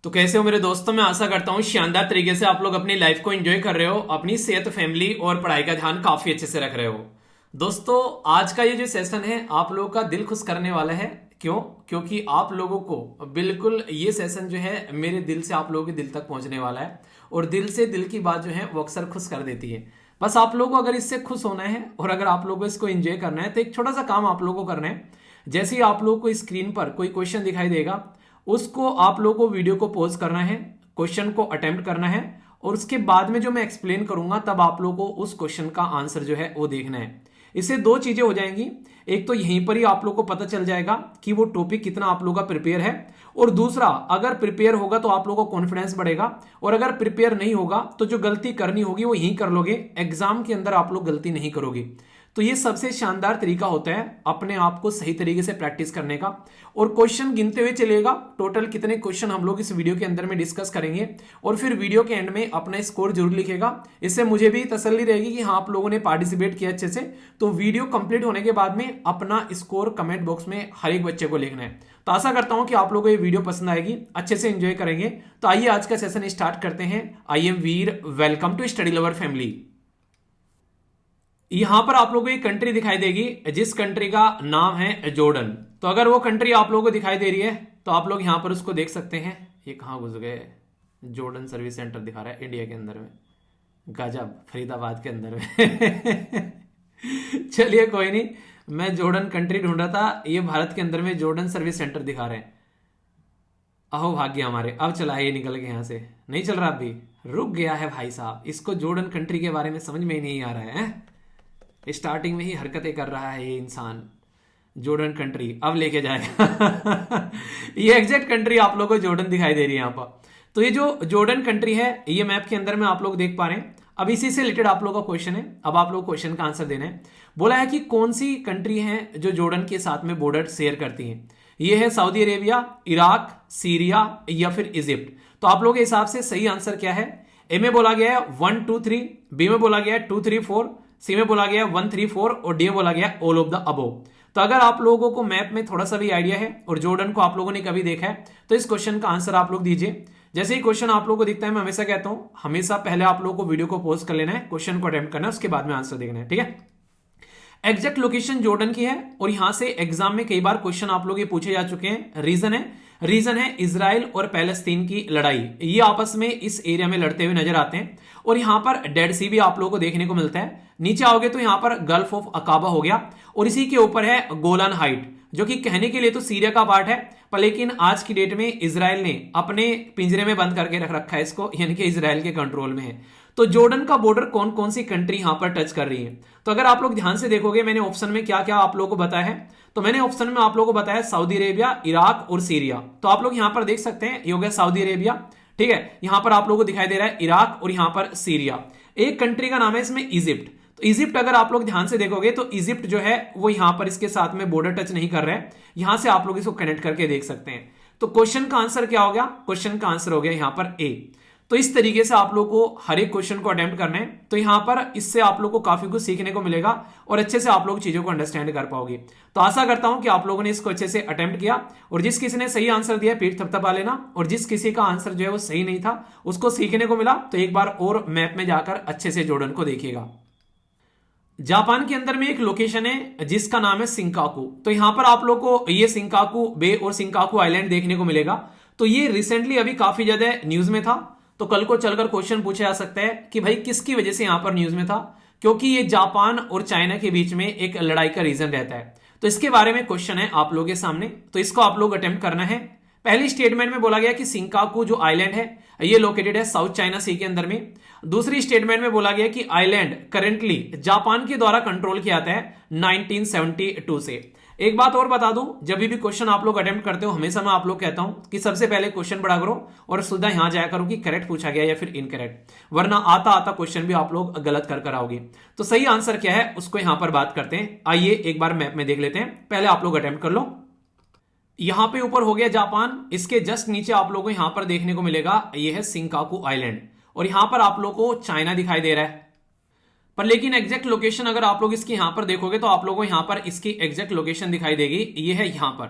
तो कैसे हो मेरे दोस्तों। मैं आशा करता हूँ शानदार तरीके से आप लोग अपनी लाइफ को एंजॉय कर रहे हो, अपनी सेहत, फैमिली और पढ़ाई का ध्यान काफी अच्छे से रख रहे हो। दोस्तों, आज का ये जो सेशन है आप लोगों का दिल खुश करने वाला है। क्यों? क्योंकि आप लोगों को बिल्कुल ये सेशन जो है मेरे दिल से आप लोगों के दिल तक पहुंचने वाला है और दिल से दिल की बात जो है वो अक्सर खुश कर देती है। बस आप लोगों को अगर इससे खुश होना है और अगर आप लोगों को इसको एंजॉय करना है तो एक छोटा सा काम आप लोगों को करना है। जैसे ही आप लोगों को स्क्रीन पर कोई क्वेश्चन दिखाई देगा, उसको आप लोगों को वीडियो को पॉज करना है, क्वेश्चन को अटेम्प्ट करना है और उसके बाद में जो मैं एक्सप्लेन करूंगा तब आप लोगों को उस क्वेश्चन का आंसर जो है वो देखना है। इससे दो चीजें हो जाएंगी। एक तो यहीं पर ही आप लोगों को पता चल जाएगा कि वो टॉपिक कितना आप लोगों का प्रिपेयर है, और दूसरा अगर प्रिपेयर होगा तो आप लोगों को कॉन्फिडेंस बढ़ेगा, और अगर प्रिपेयर नहीं होगा तो जो गलती करनी होगी वो यहीं कर लोगे, एग्जाम के अंदर आप लोग गलती नहीं करोगे। तो ये सबसे शानदार तरीका होता है अपने आप को सही तरीके से प्रैक्टिस करने का। और क्वेश्चन गिनते हुए चलेगा, टोटल कितने क्वेश्चन हम लोग इस वीडियो के अंदर में डिस्कस करेंगे, और फिर वीडियो के एंड में अपना स्कोर जरूर लिखेगा। इससे मुझे भी तसल्ली रहेगी कि हाँ आप लोगों ने पार्टिसिपेट किया अच्छे से। तो वीडियो कंप्लीट होने के बाद में अपना स्कोर कमेंट बॉक्स में हर एक बच्चे को लिखना है। तो आशा करता हूं कि आप लोगों को ये वीडियो पसंद आएगी, अच्छे से एंजॉय करेंगे। तो आइए आज का सेशन स्टार्ट करते हैं। I am Veer, welcome to study lover family. यहां पर आप लोगों को एक कंट्री दिखाई देगी जिस कंट्री का नाम है जॉर्डन। तो अगर वो कंट्री आप लोगों को दिखाई दे रही है तो आप लोग यहां पर उसको देख सकते हैं। ये कहां घुस गए? जॉर्डन सर्विस सेंटर दिखा रहा है इंडिया के अंदर में, गजब, फरीदाबाद के अंदर में। चलिए कोई नहीं, मैं जॉर्डन कंट्री ढूंढ रहा था, ये भारत के अंदर में जॉर्डन सर्विस सेंटर दिखा रहे हैं। अहो भाग्य हमारे, अब चला है ये निकल के, यहां से नहीं चल रहा, अभी रुक गया है भाई साहब। इसको जॉर्डन कंट्री के बारे में समझ में ही नहीं आ रहा है। स्टार्टिंग में ही हरकतें कर रहा है ये इंसान। जॉर्डन कंट्री अब लेके जाएगा। ये एग्जैक्ट कंट्री आप लोगों को जॉर्डन दिखाई दे रही है यहाँ पर। तो ये जो जॉर्डन कंट्री है ये मैप के अंदर में आप लोग देख पा रहे हैं। अब इसी से रिलेटेड आप लोगों का क्वेश्चन है। अब आप लोग क्वेश्चन का आंसर देना है। बोला है कि कौन सी कंट्री है जो जॉर्डन के साथ में बॉर्डर शेयर करती है। ये है सऊदी अरेबिया, इराक, सीरिया या फिर इजिप्ट। तो आप लोगों के हिसाब से सही आंसर क्या है? ए में बोला गया है 1 2 3, बी में बोला गया है 2 3 4, सी में बोला गया 1 3 4 और डी में बोला गया ऑल ऑफ द अबोव। तो अगर आप लोगों को मैप में थोड़ा सा भी आइडिया है और जॉर्डन को आप लोगों ने कभी देखा है तो इस क्वेश्चन का आंसर आप लोग दीजिए। जैसे ही क्वेश्चन आप लोगों को दिखता है, मैं हमेशा कहता हूं हमेशा पहले आप लोगों को वीडियो को पॉज कर लेना है, क्वेश्चन को अटेम्प्ट करना है, उसके बाद में आंसर देखना है, ठीक है। एग्जैक्ट लोकेशन जॉर्डन की है और यहां से एग्जाम में कई बार क्वेश्चन आप लोग ये पूछे जा चुके हैं। रीजन है इजराइल और पैलेस्तीन की लड़ाई। ये आपस में इस एरिया में लड़ते हुए नजर आते हैं और यहां पर डेड सी भी आप लोगों को देखने को मिलता है। नीचे आओगे तो यहां पर गल्फ ऑफ अकाबा हो गया और इसी के ऊपर है गोलान हाइट, जो कि कहने के लिए तो सीरिया का पार्ट है, पर लेकिन आज की डेट में इजराइल ने अपने पिंजरे में बंद करके रख रखा है इसको, यानी कि इजराइल के कंट्रोल में है। तो जॉर्डन का बॉर्डर कौन कौन सी कंट्री यहां पर टच कर रही है? तो अगर आप लोग ध्यान से देखोगे मैंने ऑप्शन में क्या क्या आप लोगों को बताया है। तो मैंने ऑप्शन में आप लोगों को बताया सऊदी अरेबिया, इराक और सीरिया। तो आप लोग यहां पर देख सकते हैं ये हो गया सऊदी अरेबिया, ठीक है। यहां पर आप लोगों को दिखाई दे रहा है इराक और यहां पर सीरिया। एक कंट्री का नाम है इसमें इजिप्ट। तो इजिप्ट अगर आप लोग ध्यान से देखोगे तो इजिप्ट जो है वो यहां पर इसके साथ में बॉर्डर टच नहीं कर रहा है। यहां से आप लोग इसको कनेक्ट करके देख सकते हैं। तो क्वेश्चन का आंसर क्या हो गया? क्वेश्चन का आंसर हो गया यहां पर ए। तो इस तरीके से आप लोग को हर एक क्वेश्चन को अटेम्प्ट करना है। तो यहां पर इससे आप लोग को काफी कुछ सीखने को मिलेगा और अच्छे से आप लोग चीजों को अंडरस्टैंड कर पाओगे। तो आशा करता हूं कि आप लोगों ने इसको अच्छे से अटेम्प्ट किया और जिस किसी ने सही आंसर दिया पीठ थपथपा लेना, और जिस किसी का आंसर जो है वो सही नहीं था उसको सीखने को मिला तो एक बार और मैप में जाकर अच्छे से जॉर्डन को देखिएगा। जापान के अंदर में एक लोकेशन है जिसका नाम है सिंकाकू। तो यहां पर आप लोग को ये सिंकाकू बे और सिंकाकू आइलैंड देखने को मिलेगा। तो ये रिसेंटली अभी काफी ज्यादा न्यूज में था। तो कल को चलकर क्वेश्चन पूछा जा सकता है कि भाई किसकी वजह से यहां पर न्यूज में था, क्योंकि ये जापान और चाइना के बीच में एक लड़ाई का रीजन रहता है। तो इसके बारे में क्वेश्चन है आप लोगों के सामने, तो इसको आप लोग अटेम्प्ट करना है। पहली स्टेटमेंट में बोला गया कि सिंकाकू जो आइलैंड है ये लोकेटेड है साउथ चाइना सी के अंदर में। दूसरी स्टेटमेंट में बोला गया कि आइलैंड करेंटली जापान के द्वारा कंट्रोल किया जाता है 1972 से। एक बात और बता दूं, जब भी क्वेश्चन आप लोग अटेम्प्ट करते हो हमेशा मैं आप लोग कहता हूं कि सबसे पहले क्वेश्चन पढ़ा करो और सीधा यहां जाया करो कि करेक्ट पूछा गया या फिर इनकरेक्ट, वरना आता आता क्वेश्चन भी आप लोग गलत कर आओगे। तो सही आंसर क्या है उसको यहां पर बात करते हैं। आइए एक बार मैप में देख लेते हैं। पहले आप लोग अटेम्प्ट कर लो। यहां पे ऊपर हो गया जापान, इसके जस्ट नीचे आप लोगों को यहां पर देखने को मिलेगा ये है सिंकाकू आइलैंड, और यहां पर आप लोगों को चाइना दिखाई दे रहा है। पर लेकिन एग्जैक्ट लोकेशन अगर आप लोग इसकी यहां पर देखोगे तो आप लोगों को यहां पर इसकी एग्जैक्ट लोकेशन दिखाई देगी, ये है यहां पर।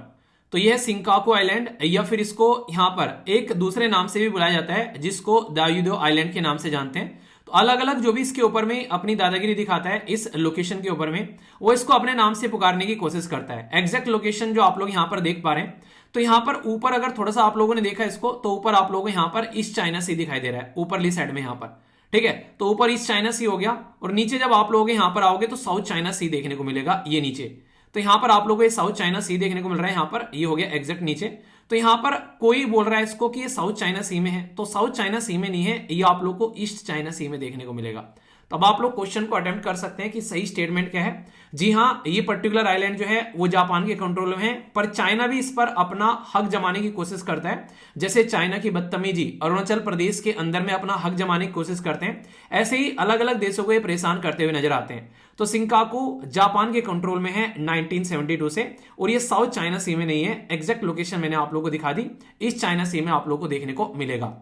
तो यह है सिंकाकू आइलैंड, या फिर इसको यहां पर एक दूसरे नाम से भी बुलाया जाता है जिसको दायुदो आइलैंड के नाम से जानते हैं। तो अलग अलग जो भी इसके ऊपर में अपनी दादागिरी दिखाता है इस लोकेशन के ऊपर में, वो इसको अपने नाम से पुकारने की कोशिश करता है। एग्जैक्ट लोकेशन जो आप लोग यहां पर देख पा रहे हैं, तो यहां पर ऊपर अगर थोड़ा सा आप लोगों ने देखा इसको, तो ऊपर आप लोगों को यहां पर ईस्ट चाइना सी दिखाई दे रहा है ऊपरली साइड में यहां पर, ठीक है। तो ऊपर ईस्ट चाइना सी हो गया, और नीचे जब आप लोग यहां पर आओगे तो साउथ चाइना सी देखने को मिलेगा ये नीचे। तो यहां पर आप लोगों को ये साउथ चाइना सी देखने को मिल रहा है, यहां पर ये हो गया एग्जैक्ट नीचे। तो यहां पर कोई बोल रहा है इसको कि ये साउथ चाइना सी में है, तो साउथ चाइना सी में नहीं है, ये आप लोग को ईस्ट चाइना सी में देखने को मिलेगा। तो अब आप लोग क्वेश्चन को अटेम्प्ट कर सकते हैं कि सही स्टेटमेंट क्या है। जी हाँ, ये पर्टिकुलर आइलैंड जो है वो जापान के कंट्रोल में है, पर चाइना भी इस पर अपना हक जमाने की कोशिश करता है। जैसे चाइना की बदतमीजी अरुणाचल प्रदेश के अंदर में अपना हक जमाने की कोशिश करते हैं, ऐसे ही अलग अलग देशों को ये परेशान करते हुए नजर आते हैं। तो सिंकाकू जापान के कंट्रोल में है 1972 से, और ये साउथ चाइना सी में नहीं है। एग्जैक्ट लोकेशन मैंने आप लोगों को दिखा दी, ईस्ट चाइना सी में आप लोगों को देखने को मिलेगा।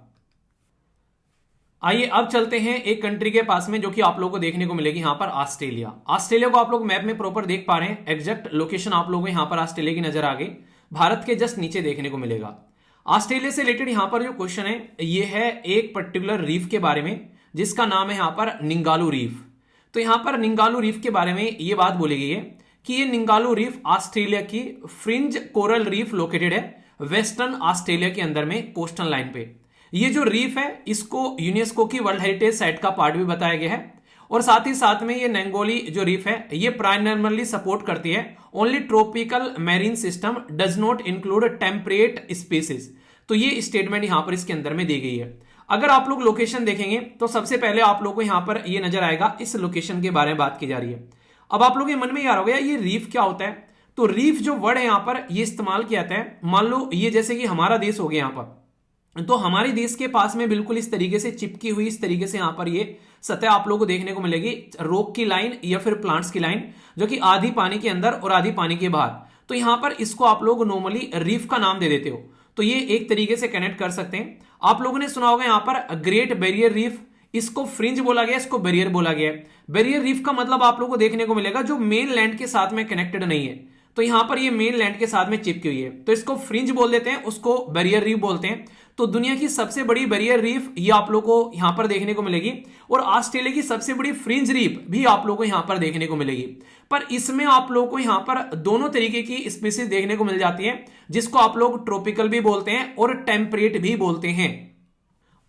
आइए अब चलते हैं एक कंट्री के पास में जो कि आप लोगों को देखने को मिलेगी यहां पर ऑस्ट्रेलिया। ऑस्ट्रेलिया को आप लोग मैप में प्रॉपर देख पा रहे हैं, एग्जैक्ट लोकेशन आप लोगों को यहां पर ऑस्ट्रेलिया की नजर आ गई, भारत के जस्ट नीचे देखने को मिलेगा। ऑस्ट्रेलिया से रिलेटेड यहां पर जो क्वेश्चन है ये है एक पर्टिकुलर रीफ के बारे में जिसका नाम है यहां पर निंगालू रीफ। तो यहां पर निंगालू रीफ के बारे में ये बात बोली गई है कि ये निंगालू रीफ ऑस्ट्रेलिया की फ्रिंज कोरल रीफ लोकेटेड है वेस्टर्न ऑस्ट्रेलिया के अंदर में कोस्टल लाइन पे। ये जो रीफ है इसको यूनेस्को की वर्ल्ड हेरिटेज साइट का पार्ट भी बताया गया है, और साथ ही साथ में ये नेंगोली जो रीफ है ये प्राइमरली सपोर्ट करती है only tropical marine system, does not include temperate species. तो ये स्टेटमेंट यहां पर इसके अंदर में दी गई है। अगर आप लोग लोकेशन देखेंगे तो सबसे पहले आप लोग को यहां पर ये नजर आएगा, इस लोकेशन के बारे में बात की जा रही है। अब आप लोग के मन में यार हो गया ये रीफ क्या होता है। तो रीफ जो वर्ड है यहां पर ये इस्तेमाल किया जाता है, मान लो ये जैसे कि हमारा देश हो गया यहां पर, तो हमारे देश के पास में बिल्कुल इस तरीके से चिपकी हुई इस तरीके से यहां पर ये सतह आप लोगों को देखने को मिलेगी, रॉक की लाइन या फिर प्लांट्स की लाइन, जो कि आधी पानी के अंदर और आधी पानी के बाहर। तो यहां पर इसको आप लोग नॉर्मली रीफ का नाम दे देते हो, तो ये एक तरीके से कनेक्ट कर सकते हैं। आप लोगों ने सुना होगा यहां पर ग्रेट बैरियर रीफ, इसको फ्रिंज बोला गया, इसको बैरियर बोला गया। बैरियर रीफ का मतलब आप लोगों को देखने को मिलेगा जो मेन लैंड के साथ में कनेक्टेड नहीं है, तो यहां पर ये मेन लैंड के साथ में चिपकी हुई है, तो इसको फ्रिंज बोल देते हैं, उसको बैरियर रीफ बोलते हैं। तो दुनिया की सबसे बड़ी बैरियर रीफ ये आप लोगों को यहां पर देखने को मिलेगी, और ऑस्ट्रेलिया की सबसे बड़ी फ्रिंज रीफ भी आप लोगों को यहां पर देखने को मिलेगी। पर इसमें आप लोगों को यहां पर दोनों तरीके की स्पीसीज देखने को मिल जाती है, जिसको आप लोग ट्रॉपिकल भी बोलते हैं और टेम्परेट भी बोलते हैं।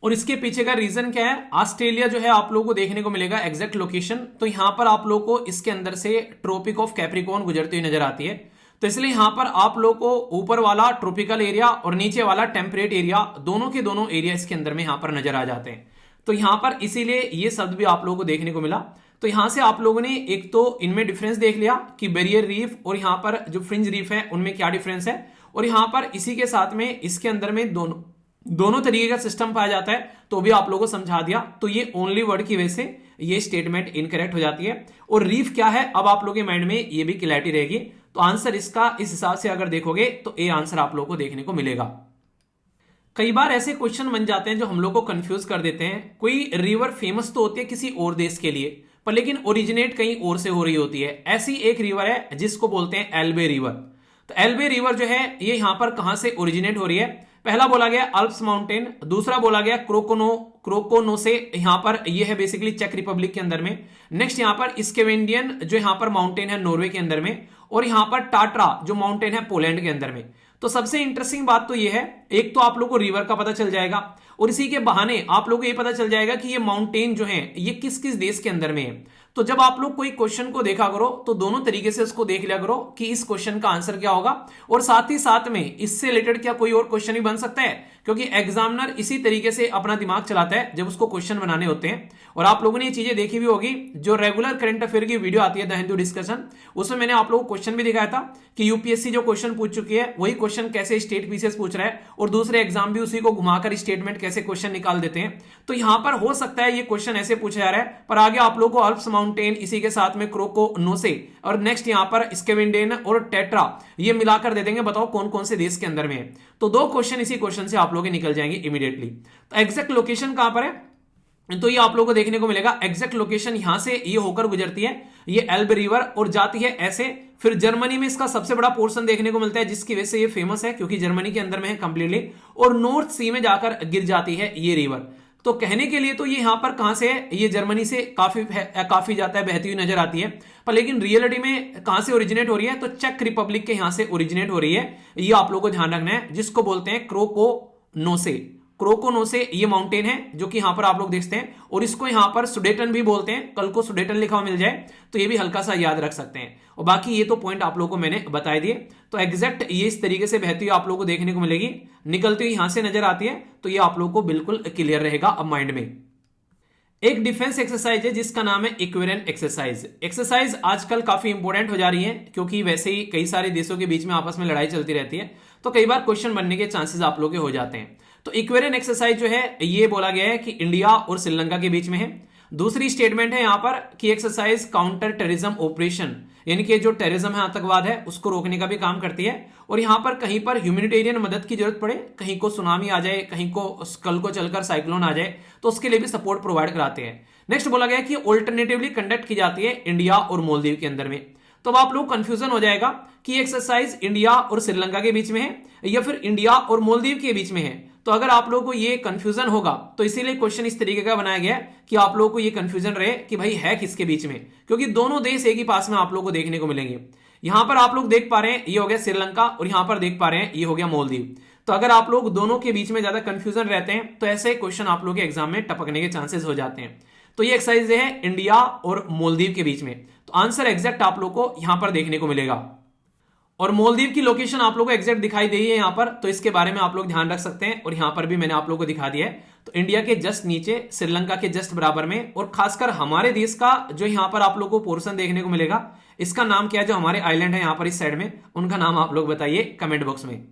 और इसके पीछे का रीजन क्या है, ऑस्ट्रेलिया जो है आप लोगों को देखने को मिलेगा एग्जैक्ट लोकेशन, तो यहां पर आप लोगों को इसके अंदर से ट्रॉपिक ऑफ कैप्रिकॉर्न गुजरती हुई नजर आती है। तो इसलिए यहां पर आप लोग को ऊपर वाला ट्रॉपिकल एरिया और नीचे वाला टेम्परेट एरिया दोनों के दोनों एरिया इसके अंदर में यहां पर नजर आ जाते हैं। तो यहां पर इसीलिए ये शब्द भी आप लोगों को देखने को मिला। तो यहां से आप लोगों ने एक तो इनमें डिफरेंस देख लिया कि बैरियर रीफ और यहां पर जो फ्रिंज रीफ है उनमें क्या डिफरेंस है, और यहां पर इसी के साथ में इसके अंदर में दोनों तरीके का सिस्टम पाया जाता है, तो भी आप लोगों को समझा दिया। तो ये ओनली वर्ड की वजह से ये स्टेटमेंट इनकरेक्ट हो जाती है। और रीफ क्या है अब आप लोगों के माइंड में ये भी क्लैरिटी रहेगी। तो आंसर इसका इस हिसाब से अगर देखोगे तो ए आंसर आप लोगों को देखने को मिलेगा। कई बार ऐसे क्वेश्चन बन जाते हैं जो हम लोग को कंफ्यूज कर देते हैं। कोई रिवर फेमस तो होती है किसी और देश के लिए, पर लेकिन ओरिजिनेट कहीं और से हो रही होती है। ऐसी एक रिवर है जिसको बोलते हैं एल्बे रिवर। तो एल्बे रिवर जो है ये यहां पर कहां से ओरिजिनेट हो रही है, पहला बोला गया अल्प्स माउंटेन, दूसरा बोला गया क्रोकोनो से, यहां पर ये है बेसिकली चेक रिपब्लिक के अंदर में। नेक्स्ट यहां पर स्केवेंडियन जो यहां पर माउंटेन है नॉर्वे के अंदर में, और यहां पर टाट्रा जो माउंटेन है पोलैंड के अंदर में। तो सबसे इंटरेस्टिंग बात तो ये है, एक तो आप लोग को रिवर का पता चल जाएगा, और इसी के बहाने आप लोगों को ये पता चल जाएगा कि ये माउंटेन जो है ये किस किस देश के अंदर में है। तो जब आप लोग कोई क्वेश्चन को देखा करो तो दोनों तरीके से उसको देख लिया करो कि इस क्वेश्चन का आंसर क्या होगा, और साथ ही साथ में इससे रिलेटेड क्या कोई और क्वेश्चन भी बन सकता है, क्योंकि एग्जामिनर इसी तरीके से अपना दिमाग चलाता है जब उसको क्वेश्चन बनाने होते हैं। और आप लोगों ने ये चीजें देखी भी होगी, जो रेगुलर करंट अफेयर की वीडियो आती है द हिंदू डिस्कशन, उसमें मैंने आप लोगों को क्वेश्चन भी दिखाया था कि यूपीएससी जो क्वेश्चन पूछ चुकी है वही क्वेश्चन कैसे स्टेट पीसीएस पूछ रहा है, और दूसरे एग्जाम भी उसी को घुमाकर स्टेटमेंट कैसे क्वेश्चन निकाल देते हैं। तो यहां पर हो सकता है ये क्वेश्चन ऐसे पूछा जा रहा है, पर आगे आप लोग को अल्प्स माउंटेन, इसी के साथ में क्रोकोनोसे, और नेक्स्ट यहां पर स्केवेंडियन और टेट्रा ये मिलाकर दे देंगे। बताओ कौन कौन से देश के अंदर में है। तो दो क्वेश्चन इसी क्वेश्चन से आप लोग निकल जाएंगे इमीडिएटली। तो एग्जैक्ट लोकेशन कहां पर है, तो ये आप लोगों को देखने को मिलेगा। एग्जैक्ट लोकेशन यहां से ये होकर गुजरती है, ये एल्ब रिवर, और जाती है ऐसे। फिर जर्मनी में इसका सबसे बड़ा पोर्शन देखने को मिलता है, जिसकी वजह से ये फेमस है, क्योंकि जर्मनी के अंदर में है कंप्लीटली, और नॉर्थ सी में जाकर गिर जाती है ये रिवर। तो कहने के लिए तो ये यहां पर कहां से है, ये जर्मनी से काफी जाता है, बहती हुई नजर आती है, पर लेकिन रियलिटी में कहां से ओरिजिनेट हो रही है, तो चेक रिपब्लिक के यहां से ओरिजिनेट हो रही है। ये आप लोगों को ध्यान रखना है, जिसको बोलते हैं क्रोकोनोसे। क्रोकोनोसे ये माउंटेन है जो कि यहां पर आप लोग देखते हैं, और इसको यहां पर सुडेटन भी बोलते हैं। कल को सुडेटन लिखा हुआ मिल जाए तो ये भी हल्का सा याद रख सकते हैं। और बाकी ये तो पॉइंट आप लोगों को मैंने बता दिए। तो एग्जैक्ट ये इस तरीके से बहती हुई आप लोगों को देखने को मिलेगी, निकलती हुई यहां से नजर आती है। तो ये आप लोगों को बिल्कुल क्लियर रहेगा अब माइंड में। एक डिफेंस एक्सरसाइज है जिसका नाम है इक्वेरेंट एक्सरसाइज। एक्सरसाइज आजकल काफी इंपॉर्टेंट हो जा रही है, क्योंकि वैसे ही कई सारे देशों के बीच में आपस में लड़ाई चलती रहती है, तो कई बार क्वेश्चन बनने के चांसेस आप लोगों के हो जाते हैं। तो इक्वेरेंट एक्सरसाइज जो है ये बोला गया है कि इंडिया और श्रीलंका के बीच में है। दूसरी स्टेटमेंट है यहां पर कि एक्सरसाइज काउंटर टेररिज्म ऑपरेशन, यानी कि जो टेररिज्म है, आतंकवाद है, उसको रोकने का भी काम करती है। और यहां पर कहीं पर ह्यूमैनिटेरियन मदद की जरूरत पड़े, कहीं को सुनामी आ जाए, कहीं को कल को चलकर साइक्लोन आ जाए, तो उसके लिए भी सपोर्ट प्रोवाइड कराते हैं। नेक्स्ट बोला गया कि ऑल्टरनेटिवली कंडक्ट की जाती है इंडिया और मालदीव के अंदर में। तो अब आप लोग कंफ्यूजन हो जाएगा कि एक्सरसाइज इंडिया और श्रीलंका के बीच में है या फिर इंडिया और मालदीव के बीच में है। तो अगर आप लोगों को ये कंफ्यूजन होगा, तो इसीलिए क्वेश्चन इस तरीके का बनाया गया कि आप लोगों को ये कंफ्यूजन रहे कि भाई है किसके बीच में, क्योंकि दोनों देश एक ही पास में आप लोगों को देखने को मिलेंगे। यहां पर आप लोग देख पा रहे हैं ये हो गया श्रीलंका, और यहां पर देख पा रहे हैं ये हो गया मालदीव। तो अगर आप लोग दोनों के बीच में ज्यादा कंफ्यूजन रहते हैं, तो ऐसे क्वेश्चन आप लोग के एग्जाम में टपकने के चांसेस हो जाते हैं। तो ये एक्सरसाइज है इंडिया और मालदीव के बीच में। तो आंसर एग्जैक्ट आप लोग को यहां पर देखने को मिलेगा, और मालदीव की लोकेशन आप लोगों को एग्जैक्ट दिखाई दे रही है यहां पर, तो इसके बारे में आप लोग ध्यान रख सकते हैं। और यहां पर भी मैंने आप लोगों को दिखा दिया है। तो इंडिया के जस्ट नीचे, श्रीलंका के जस्ट बराबर में, और खासकर हमारे देश का जो यहां पर आप लोगों को पोर्शन देखने को मिलेगा, इसका नाम क्या है, जो हमारे आइलैंड है यहां पर इस साइड में, उनका नाम आप लोग बताइए कमेंट बॉक्स में।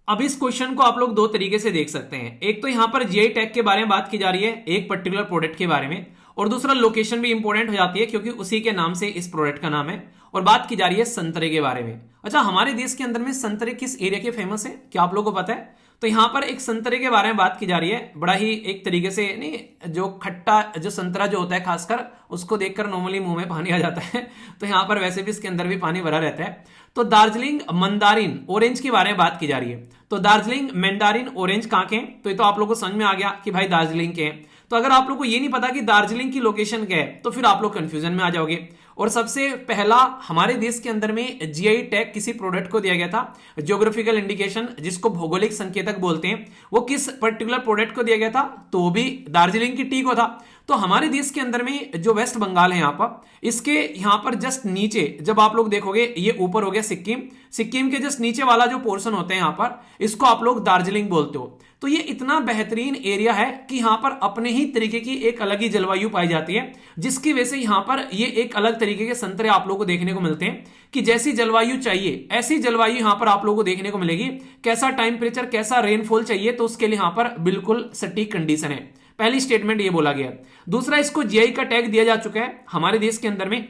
अब इस क्वेश्चन को आप लोग दो तरीके से देख सकते हैं। एक तो यहां पर जीआई टैग के बारे में बात की जा रही है, एक पर्टिकुलर प्रोडक्ट के बारे में, और दूसरा लोकेशन भी इंपॉर्टेंट हो जाती है, क्योंकि उसी के नाम से इस प्रोडक्ट का नाम है। और बात की जा रही है संतरे के बारे में। अच्छा, हमारे देश के अंदर में संतरे किस एरिया के फेमस है, क्या आप लोगों को पता है? तो यहां पर एक संतरे के बारे में बात की जा रही है, बड़ा ही एक तरीके से, नहीं, जो खट्टा जो संतरा जो होता है, खासकर उसको देखकर नॉर्मली मुंह में पानी आ जाता है। तो यहां पर वैसे भी इसके अंदर भी पानी भरा रहता है। तो दार्जिलिंग मंदारिन ऑरेंज के बारे में बात की जा रही है। तो दार्जिलिंग मैंडारिन ऑरेंज कहां के हैं? तो ये तो आप लोगों को समझ में आ गया कि भाई दार्जिलिंग के हैं। तो अगर आप लोग को ये नहीं पता कि दार्जिलिंग की लोकेशन क्या है, तो फिर आप लोग कंफ्यूजन में आ जाओगे। और सबसे पहला हमारे देश के अंदर में जीआई टैग किसी प्रोडक्ट को दिया गया था, ज्योग्राफिकल इंडिकेशन, जिसको भौगोलिक संकेतक बोलते हैं, वो किस पर्टिकुलर प्रोडक्ट को दिया गया था? तो वो भी दार्जिलिंग की टी को था। तो हमारे देश के अंदर में जो वेस्ट बंगाल है यहाँ पर, इसके यहाँ पर जस्ट नीचे जब आप लोग देखोगे, ये ऊपर हो गया सिक्किम, सिक्किम के जस्ट नीचे वाला जो पोर्शन होता है यहाँ पर, इसको आप लोग दार्जिलिंग बोलते हो। तो ये इतना बेहतरीन एरिया है कि यहां पर अपने ही तरीके की एक अलग ही जलवायु पाई जाती है, जिसकी वजह से यहां पर ये एक अलग तरीके के संतरे आप लोगों को देखने को मिलते हैं कि जैसी जलवायु चाहिए ऐसी जलवायु यहां पर आप लोगों को देखने को मिलेगी। कैसा टेम्परेचर, कैसा रेनफॉल चाहिए, तो उसके लिए यहां पर बिल्कुल सटीक कंडीशन है। पहली स्टेटमेंट ये बोला गया। दूसरा, इसको जीआई का टैग दिया जा चुका है हमारे देश के अंदर में,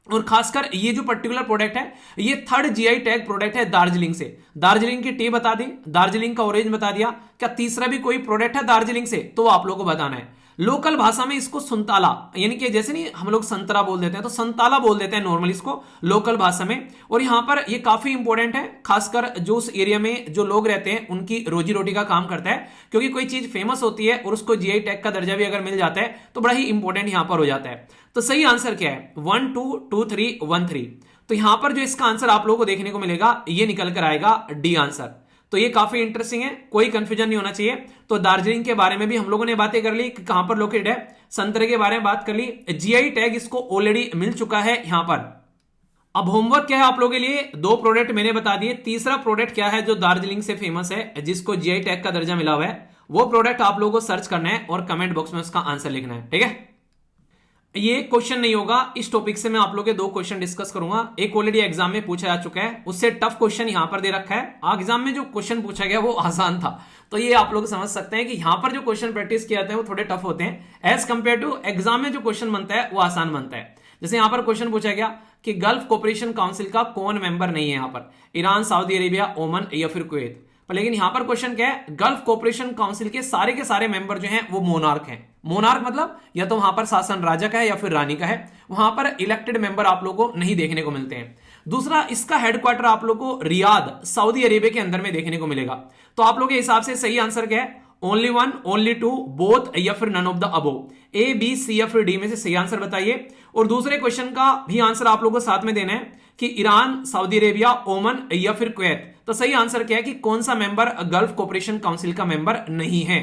और खासकर ये जो पर्टिकुलर प्रोडक्ट है, ये थर्ड जीआई टैग प्रोडक्ट है दार्जिलिंग से। दार्जिलिंग की टी बता दी, दार्जिलिंग का ऑरेंज बता दिया। क्या तीसरा भी कोई प्रोडक्ट है दार्जिलिंग से? तो आप लोगों को बताना है। लोकल भाषा में इसको संताला, यानी कि जैसे नहीं हम लोग संतरा बोल देते हैं, तो संताला बोल देते हैं नॉर्मली इसको लोकल भाषा में। और यहां पर ये काफी इंपॉर्टेंट है, खासकर जो उस एरिया में जो लोग रहते हैं उनकी रोजी रोटी का काम करता है, क्योंकि कोई चीज फेमस होती है और उसको जीआई टैग का दर्जा भी अगर मिल जाता है तो बड़ा ही इंपॉर्टेंट यहां पर हो जाता है। तो सही आंसर क्या है? 1 2 2 3 1 3। तो यहां पर जो इसका आंसर आप लोगों को देखने को मिलेगा, ये निकल कर आएगा डी आंसर। तो ये काफी इंटरेस्टिंग है, कोई कंफ्यूजन नहीं होना चाहिए। तो दार्जिलिंग के बारे में भी हम लोगों ने बातें कर ली कि कहां पर लोकेटेड है, संतरे के बारे में बात कर ली, जीआई टैग इसको ऑलरेडी मिल चुका है यहां पर। अब होमवर्क क्या है आप लोगों के लिए? 2 प्रोडक्ट मैंने बता दिए, तीसरा प्रोडक्ट क्या है जो दार्जिलिंग से फेमस है, जिसको जीआई टैग का दर्जा मिला हुआ है, वो प्रोडक्ट आप लोगों को सर्च करना है और कमेंट बॉक्स में उसका आंसर लिखना है, ठीक है? ये क्वेश्चन नहीं होगा, इस टॉपिक से मैं आप लोगों के 2 क्वेश्चन डिस्कस करूंगा। एक ऑलरेडी एग्जाम में पूछा जा चुका है, उससे टफ क्वेश्चन यहां पर दे रखा है। एग्जाम में जो क्वेश्चन पूछा गया वो आसान था, तो ये आप लोग समझ सकते हैं कि यहां पर जो क्वेश्चन प्रैक्टिस किए जाते हैं वो थोड़े टफ होते हैं एज कंपेयर टू एग्जाम में जो क्वेश्चन बनता है वो आसान बनता है। जैसे यहां पर क्वेश्चन पूछा गया कि गल्फ कोऑपरेशन काउंसिल का कौन मेंबर नहीं है, यहां पर ईरान, सऊदी अरेबिया, ओमन या फिर कुवैत। पर लेकिन यहां पर क्वेश्चन क्या है, गल्फ कोऑपरेशन काउंसिल के सारे मेंबर जो हैं वो मोनार्क हैं। मोनार्क मतलब या तो वहां पर शासन राजा का है या फिर रानी का है, वहां पर इलेक्टेड मेंबर आप लोगों को नहीं देखने को मिलते हैं। दूसरा, इसका हेडक्वार्टर आप लोगों को रियाद सऊदी अरेबिया के अंदर में देखने को मिलेगा। तो आप लोगों के हिसाब से सही आंसर क्या है, only one, only two, both या फिर none of the above, A B C या फिर डी में से सही आंसर बताइए। और दूसरे क्वेश्चन का भी आंसर आप लोगों को साथ में देना है कि ईरान, सऊदी अरेबिया, ओमन या फिर कुवैत। तो सही आंसर क्या है कि कौन सा मेंबर गल्फ कोऑपरेशन काउंसिल का मेंबर नहीं है।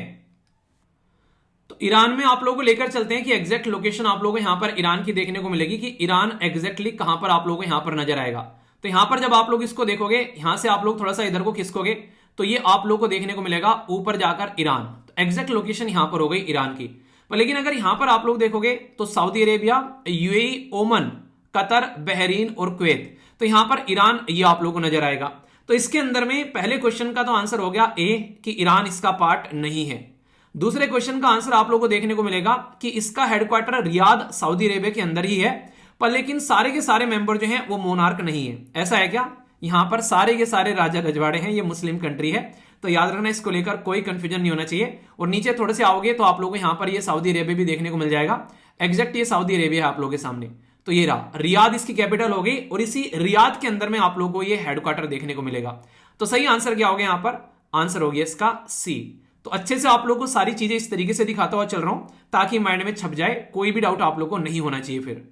तो ईरान में आप लोगों को लेकर चलते हैं कि एग्जैक्ट लोकेशन आप लोगों को यहां पर ईरान की देखने को मिलेगी कि ईरान एग्जैक्टली कहां पर आप लोगों को यहां पर नजर आएगा। तो यहां पर जब आप लोग इसको देखोगे, यहां से आप लोग थोड़ा सा इधर को खिसकोगे तो ये आप लोग को देखने को मिलेगा ऊपर जाकर ईरान। तो एग्जैक्ट लोकेशन यहां पर हो गई ईरान की। पर लेकिन अगर यहां पर आप लोग देखोगे तो सऊदी अरेबिया, यूएई, ओमन, कतर, बहरीन और कुवैत, तो यहां पर ईरान ये आप लोग को नजर आएगा। तो इसके अंदर में पहले क्वेश्चन का तो आंसर हो गया ए कि ईरान इसका पार्ट नहीं है। दूसरे क्वेश्चन का आंसर आप लोग को देखने को मिलेगा कि इसका हेडक्वार्टर रियाद सऊदी अरेबिया के अंदर ही है, पर लेकिन सारे के सारे मेंबर जो हैं वो मोनार्क नहीं है। ऐसा है क्या, यहां पर सारे के सारे राजा रजवाड़े हैं, ये मुस्लिम कंट्री है। तो याद रखना, इसको लेकर कोई कंफ्यूजन नहीं होना चाहिए। और नीचे थोड़े से आओगे तो आप लोगों को यहां पर ये सऊदी अरेबिया भी देखने को मिल जाएगा। एग्जैक्ट ये सऊदी अरेबिया है आप लोगों के सामने। तो ये रहा, रियाद इसकी कैपिटल हो गई और इसी रियाद के अंदर में आप लोगों को ये हेडक्वार्टर देखने को मिलेगा। तो सही आंसर क्या हो गया, यहां पर आंसर हो गया इसका सी। तो अच्छे से आप लोगों को सारी चीजें इस तरीके से दिखाता हुआ चल रहा हूं ताकि माइंड में छप जाए, कोई भी डाउट आप लोगों को नहीं होना चाहिए। फिर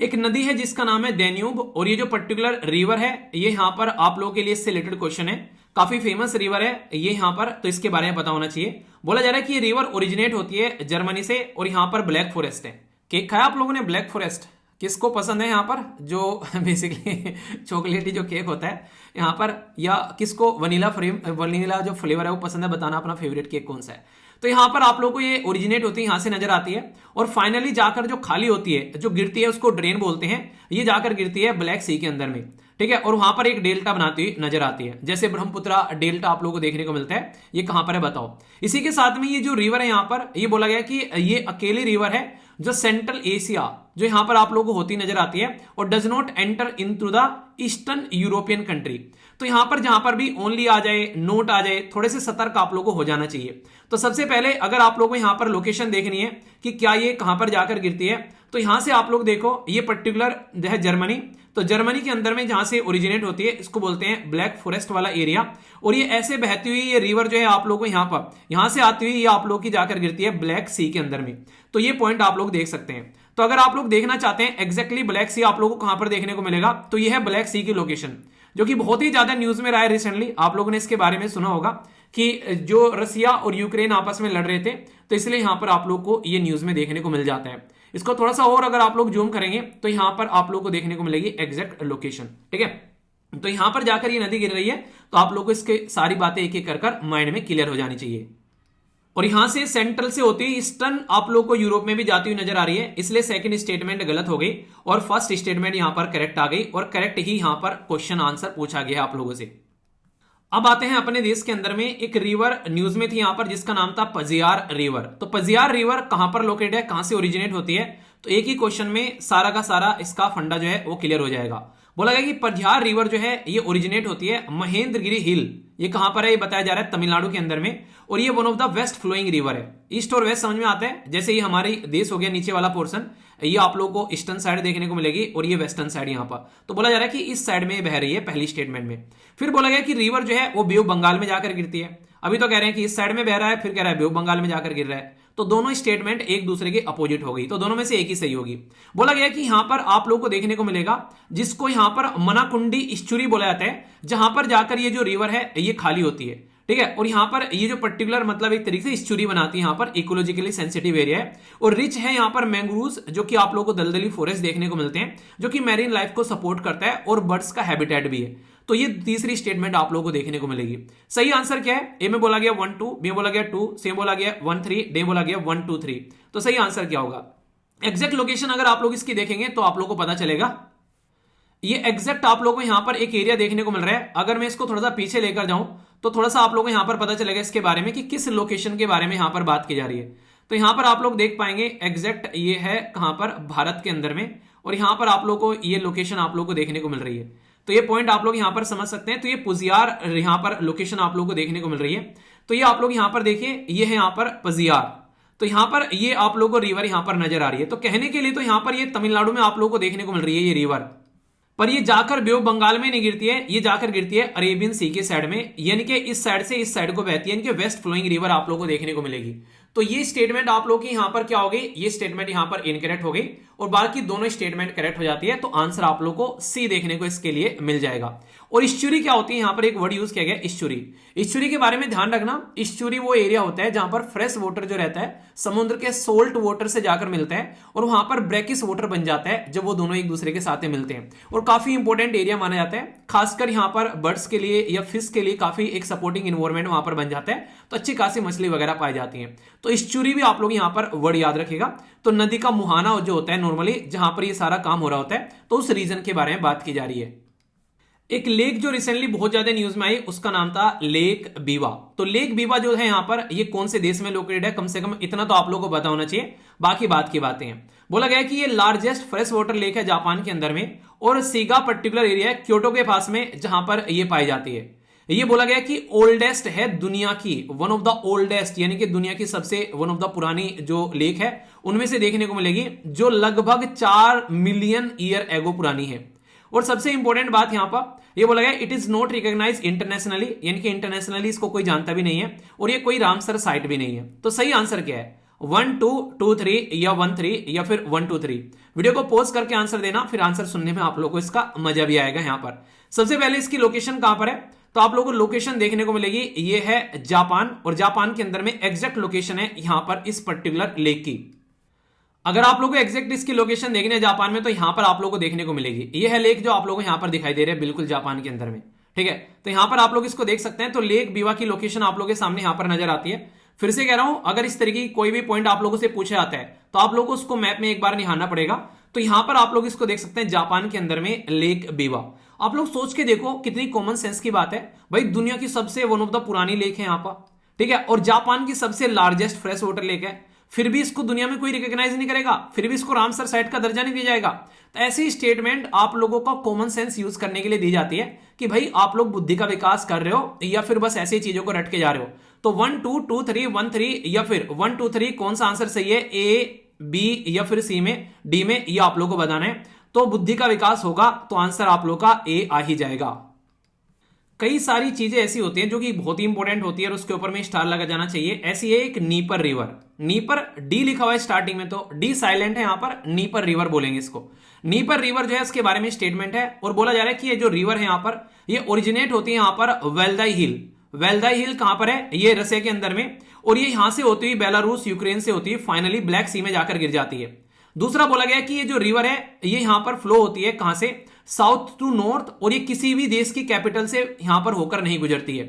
एक नदी है जिसका नाम है डेन्यूब, और ये जो पर्टिकुलर रिवर है ये यहां पर आप लोगों के लिए इससे रिलेटेड क्वेश्चन है, काफी फेमस रिवर है ये यहां पर, तो इसके बारे में पता होना चाहिए। बोला जा रहा है कि ये रिवर ओरिजिनेट होती है जर्मनी से और यहां पर ब्लैक फॉरेस्ट है। केक खाया आप लोगों ने ब्लैक फॉरेस्ट, किसको पसंद है यहाँ पर, जो बेसिकली चॉकलेटी जो केक होता है यहाँ पर, या किसको वनीला जो फ्लेवर है वो पसंद है, बताना अपना फेवरेट केक कौन सा है। तो यहाँ पर आप लोगों को ये ओरिजिनेट होती है, यहाँ से नजर आती है और फाइनली जाकर जो खाली होती है, जो गिरती है उसको ड्रेन बोलते हैं, ये जाकर गिरती है ब्लैक सी के अंदर में, ठीक है। और वहां पर एक डेल्टा बनाती हुई नजर आती है, जैसे ब्रह्मपुत्रा डेल्टा आप लोगों को देखने को मिलता है। ये कहां पर है बताओ। इसी के साथ में ये जो रिवर है यहाँ पर, ये बोला गया कि ये अकेली रिवर है जो सेंट्रल एशिया जो यहां पर आप लोगों को होती नजर आती है और does not enter into the eastern European country. तो यहां पर जहां पर भी ओनली आ जाए, नोट आ जाए, थोड़े से सतर्क आप लोगों को हो जाना चाहिए। तो सबसे पहले अगर आप लोगों को यहां पर लोकेशन देखनी है कि क्या ये कहां पर जाकर गिरती है, तो यहां से आप लोग देखो ये पर्टिकुलर जो है जर्मनी, तो जर्मनी के अंदर में जहां से ओरिजिनेट होती है इसको बोलते हैं ब्लैक फॉरेस्ट वाला एरिया। और ये ऐसे बहती हुई ये रिवर जो है आप लोगों को यहां से आती हुई ये आप लोग की जाकर गिरती है ब्लैक सी के अंदर में। तो ये पॉइंट आप लोग देख सकते हैं। तो अगर आप लोग देखना चाहते हैं एग्जैक्टली ब्लैक सी आप लोगों को कहां पर देखने को मिलेगा, तो ये है ब्लैक सी की लोकेशन, जो कि बहुत ही ज्यादा न्यूज में रहा है रिसेंटली। आप लोगों ने इसके बारे में सुना होगा कि जो रसिया और यूक्रेन आपस में लड़ रहे थे, तो इसलिए यहां पर आप लोग को ये न्यूज में देखने को मिल जाता है। इसको थोड़ा सा और अगर आप लोग जूम करेंगे तो यहां पर आप लोग को देखने को मिलेगी एग्जैक्ट लोकेशन, ठीक है। तो यहां पर जाकर ये नदी गिर रही है, तो आप लोग को इसके सारी बातें एक एक कर माइंड में क्लियर हो जानी चाहिए। और यहां से सेंट्रल से होती ईस्टर्न आप लोग को यूरोप में भी जाती हुई नजर आ रही है, इसलिए सेकंड स्टेटमेंट गलत हो गई और फर्स्ट स्टेटमेंट यहां पर करेक्ट आ गई और करेक्ट ही यहां पर क्वेश्चन आंसर पूछा गया आप लोगों से। अब आते हैं अपने देश के अंदर में एक रिवर न्यूज में थी यहां पर जिसका नाम था पजियार रिवर। तो पजियार रिवर कहां पर लोकेटेड है, कहां से ओरिजिनेट होती है, तो एक ही क्वेश्चन में सारा का सारा इसका फंडा जो है वो क्लियर हो जाएगा। बोला गया कि पजियार रिवर जो है ये ओरिजिनेट होती है महेंद्रगिरी हिल, ये कहां पर है ये बताया जा रहा है तमिलनाडु के अंदर में, और ये one of the west flowing river है। ईस्ट और वेस्ट समझ में आता है, जैसे ये हमारी देश हो गया नीचे वाला पोर्शन, ये आप लोगों को ईस्टर्न साइड देखने को मिलेगी और ये वेस्टर्न साइड यहां पर। तो बोला जा रहा है कि इस साइड में बह रही है पहली स्टेटमेंट में। फिर बोला गया कि रिवर जो है वो बे ऑफ बंगाल में जाकर गिरती है। अभी तो कह रहे हैं कि इस साइड में बह रहा है, फिर कह रहा है बे ऑफ बंगाल में जाकर गिर रहा है। तो दोनों स्टेटमेंट एक दूसरे के अपोजिट हो गई, तो दोनों में से एक ही सही होगी। बोला गया कि यहां पर आप लोगों को देखने को मिलेगा जिसको यहां पर मनाकुंडी इस्चुरी बोला जाता है, जहां पर जाकर ये जो रिवर है ये खाली होती है, ठीक है। और यहां पर ये जो पर्टिकुलर मतलब एक तरीके से इस्चुरी बनाती है, यहां पर इकोलॉजिकली सेंसिटिव एरिया है और रिच है यहां पर मैंग्रोव्स, जो कि आप लोगों को दलदली फॉरेस्ट देखने को मिलते हैं, जो कि मैरीन लाइफ को सपोर्ट करता है और बर्ड्स का हैबिटेट भी है। तो ये तीसरी स्टेटमेंट आप लोगों को देखने को मिलेगी। सही आंसर क्या है, ए में बोला गया 1 2, बी में बोला गया 2, सी में बोला गया 1 3, डी में बोला गया 1 2 3। तो सही आंसर क्या होगा, एग्जैक्ट लोकेशन अगर आप लोग इसकी देखेंगे तो आप लोग को पता चलेगा। ये एग्जैक्ट आप लोगों को यहां पर एक एरिया देखने को मिल रहा है। अगर मैं इसको थोड़ा सा पीछे लेकर जाऊं तो थोड़ा सा आप लोगों को यहां पर पता चलेगा इसके बारे में कि किस लोकेशन के बारे में यहां पर बात की जा रही है। तो यहां पर आप लोग देख पाएंगे एग्जैक्ट ये है कहां पर, भारत के अंदर में, और यहां पर आप लोग को ये लोकेशन आप लोग को देखने को मिल रही है। तो ये पॉइंट आप लोग यहां पर समझ सकते हैं। तो ये पुजियार यहां पर लोकेशन आप लोग को देखने को मिल रही है। तो ये आप लोग यहां पर देखिए, ये है यहां पर पुजियार। तो यहां पर ये आप लोग को रिवर यहां पर नजर आ रही है। तो कहने के लिए तो यहां पर ये तमिलनाडु में आप लोग को देखने को मिल रही है ये रिवर, पर ये जाकर बे ऑफ बंगाल में नहीं गिरती है, ये जाकर गिरती है अरेबियन सी के साइड में, यानी कि इस साइड से इस साइड को बहती है, यानी कि वेस्ट फ्लोइंग रिवर आप लोगों को देखने को मिलेगी। तो ये स्टेटमेंट आप लोग की यहां पर क्या हो गई, ये स्टेटमेंट यहां पर इनकरेक्ट हो गई और बाकी दोनों स्टेटमेंट करेक्ट हो जाती है। तो आंसर आप लोग को सी देखने को इसके लिए मिल जाएगा। और इश्चुरी क्या होती है, यहां पर एक वर्ड यूज किया गया इश्चुरी। इश्चुरी के बारे में ध्यान रखना, इश्चुरी वो एरिया होता है जहां पर फ्रेश वाटर जो रहता है समुद्र के सोल्ट वाटर से जाकर मिलता है और वहां पर ब्रैकिश वाटर बन जाता है जब वो दोनों एक दूसरे के साथ मिलते हैं, और काफी इंपॉर्टेंट एरिया माना जाता है, खासकर यहां पर बर्ड्स के लिए या फिश के लिए काफी एक सपोर्टिंग इन्वायरमेंट वहां पर बन जाता है, तो अच्छी खासी मछली वगैरह पाई जाती है। तो इश्चुरी भी आप लोग यहां पर वर्ड याद रखेगा। तो नदी का मुहाना जो होता है नॉर्मली जहां पर ये सारा काम हो रहा होता है, तो उस रीजन के बारे में बात की जा रही है। एक लेक जो रिसेंटली बहुत ज्यादा न्यूज में आई उसका नाम था लेक बीवा। तो लेक बीवा जो है यहां पर ये कौन से देश में लोकेटेड है, कम से कम इतना तो आप लोगों को पता होना चाहिए, बाकी बात की बातें हैं। बोला गया कि ये लार्जेस्ट फ्रेश वाटर लेक है जापान के अंदर में, और सीगा पर्टिकुलर एरिया है क्योटो के पास में जहां पर ये पाई जाती है। ये बोला गया कि ओल्डेस्ट है दुनिया की, वन ऑफ द ओल्डेस्ट, यानी कि दुनिया की सबसे वन ऑफ द पुरानी जो लेक है उनमें से देखने को मिलेगी, जो लगभग 4 मिलियन ईयर एगो पुरानी है। और सबसे इंपॉर्टेंट बात यहां पर ये बोला गया it is not recognise internationally, यानी कि इंटरनेशनली इसको कोई जानता भी नहीं है, और ये कोई रामसर साइट भी नहीं है। तो सही आंसर क्या है, 1 2 2 3 या 1 3 या फिर 1 2 3। वीडियो को पॉज करके आंसर देना, फिर आंसर सुनने में आप लोगों को इसका मजा भी आएगा। यहां पर सबसे पहले इसकी लोकेशन कहां पर है, तो आप लोगों को लोकेशन देखने को मिलेगी, ये है जापान, और जापान के अंदर में एग्जैक्ट लोकेशन है यहां पर इस पर्टिकुलर लेक की। अगर आप लोगों को एग्जैक्ट इसकी लोकेशन देखनी है जापान में, तो यहां पर आप लोगों को देखने को मिलेगी, ये है लेक जो आप लोगों को यहां पर दिखाई दे रहा है बिल्कुल जापान के अंदर में, ठीक है। तो यहां पर आप लोग इसको देख सकते हैं। तो लेक बीवा की लोकेशन आप लोगों के सामने यहां पर नजर आती है। फिर से कह रहा हूं, अगर इस तरीके की कोई भी पॉइंट आप लोगों से पूछा जाता है तो आप लोगों को उसको मैप में एक बार निहारना पड़ेगा। तो यहां पर आप लोग इसको देख सकते हैं जापान के अंदर में लेक बीवा। आप लोग सोच के देखो कितनी कॉमन सेंस की बात है भाई, दुनिया की सबसे वन ऑफ द पुरानी लेक है यहां पर, ठीक है, और जापान की सबसे लार्जेस्ट फ्रेश वाटर लेक है, फिर भी इसको दुनिया में कोई रिकॉग्नाइज नहीं करेगा, फिर भी इसको रामसर साइट का दर्जा नहीं दिया जाएगा। तो ऐसी स्टेटमेंट आप लोगों का कॉमन सेंस यूज करने के लिए दी जाती है कि भाई आप लोग बुद्धि का विकास कर रहे हो या फिर बस ऐसी चीजों को रट के जा रहे हो। तो 1 2 2 3 1 3 या फिर 1 2 3 कौन सा आंसर सही है, ए बी या फिर सी में, डी में, ये आप लोगों को बताना है। तो बुद्धि का विकास होगा तो आंसर आप लोग का ए आ ही जाएगा। कई सारी चीजें ऐसी होती हैं जो कि बहुत ही इंपॉर्टेंट होती है और उसके ऊपर में स्टार लगा जाना चाहिए। ऐसी है एक नीपर रिवर, नीपर डी लिखा हुआ है स्टार्टिंग में, तो डी साइलेंट है यहां पर, नीपर रिवर बोलेंगे इसको। नीपर रिवर जो है इसके बारे में स्टेटमेंट है और बोला जा रहा है कि ये जो रिवर है यहां पर ये ओरिजिनेट होती है यहां पर वेल्दाई हिल। वेल्दाई हिल कहां पर है, ये रसिया के अंदर में, और ये यहां से होती हुई बेलारूस यूक्रेन से होती है, फाइनली ब्लैक सी में जाकर गिर जाती है। दूसरा बोला गया कि ये जो रिवर है ये यहां पर फ्लो होती है कहां से, साउथ टू नॉर्थ, और ये किसी भी देश की कैपिटल से यहां पर होकर नहीं गुजरती है।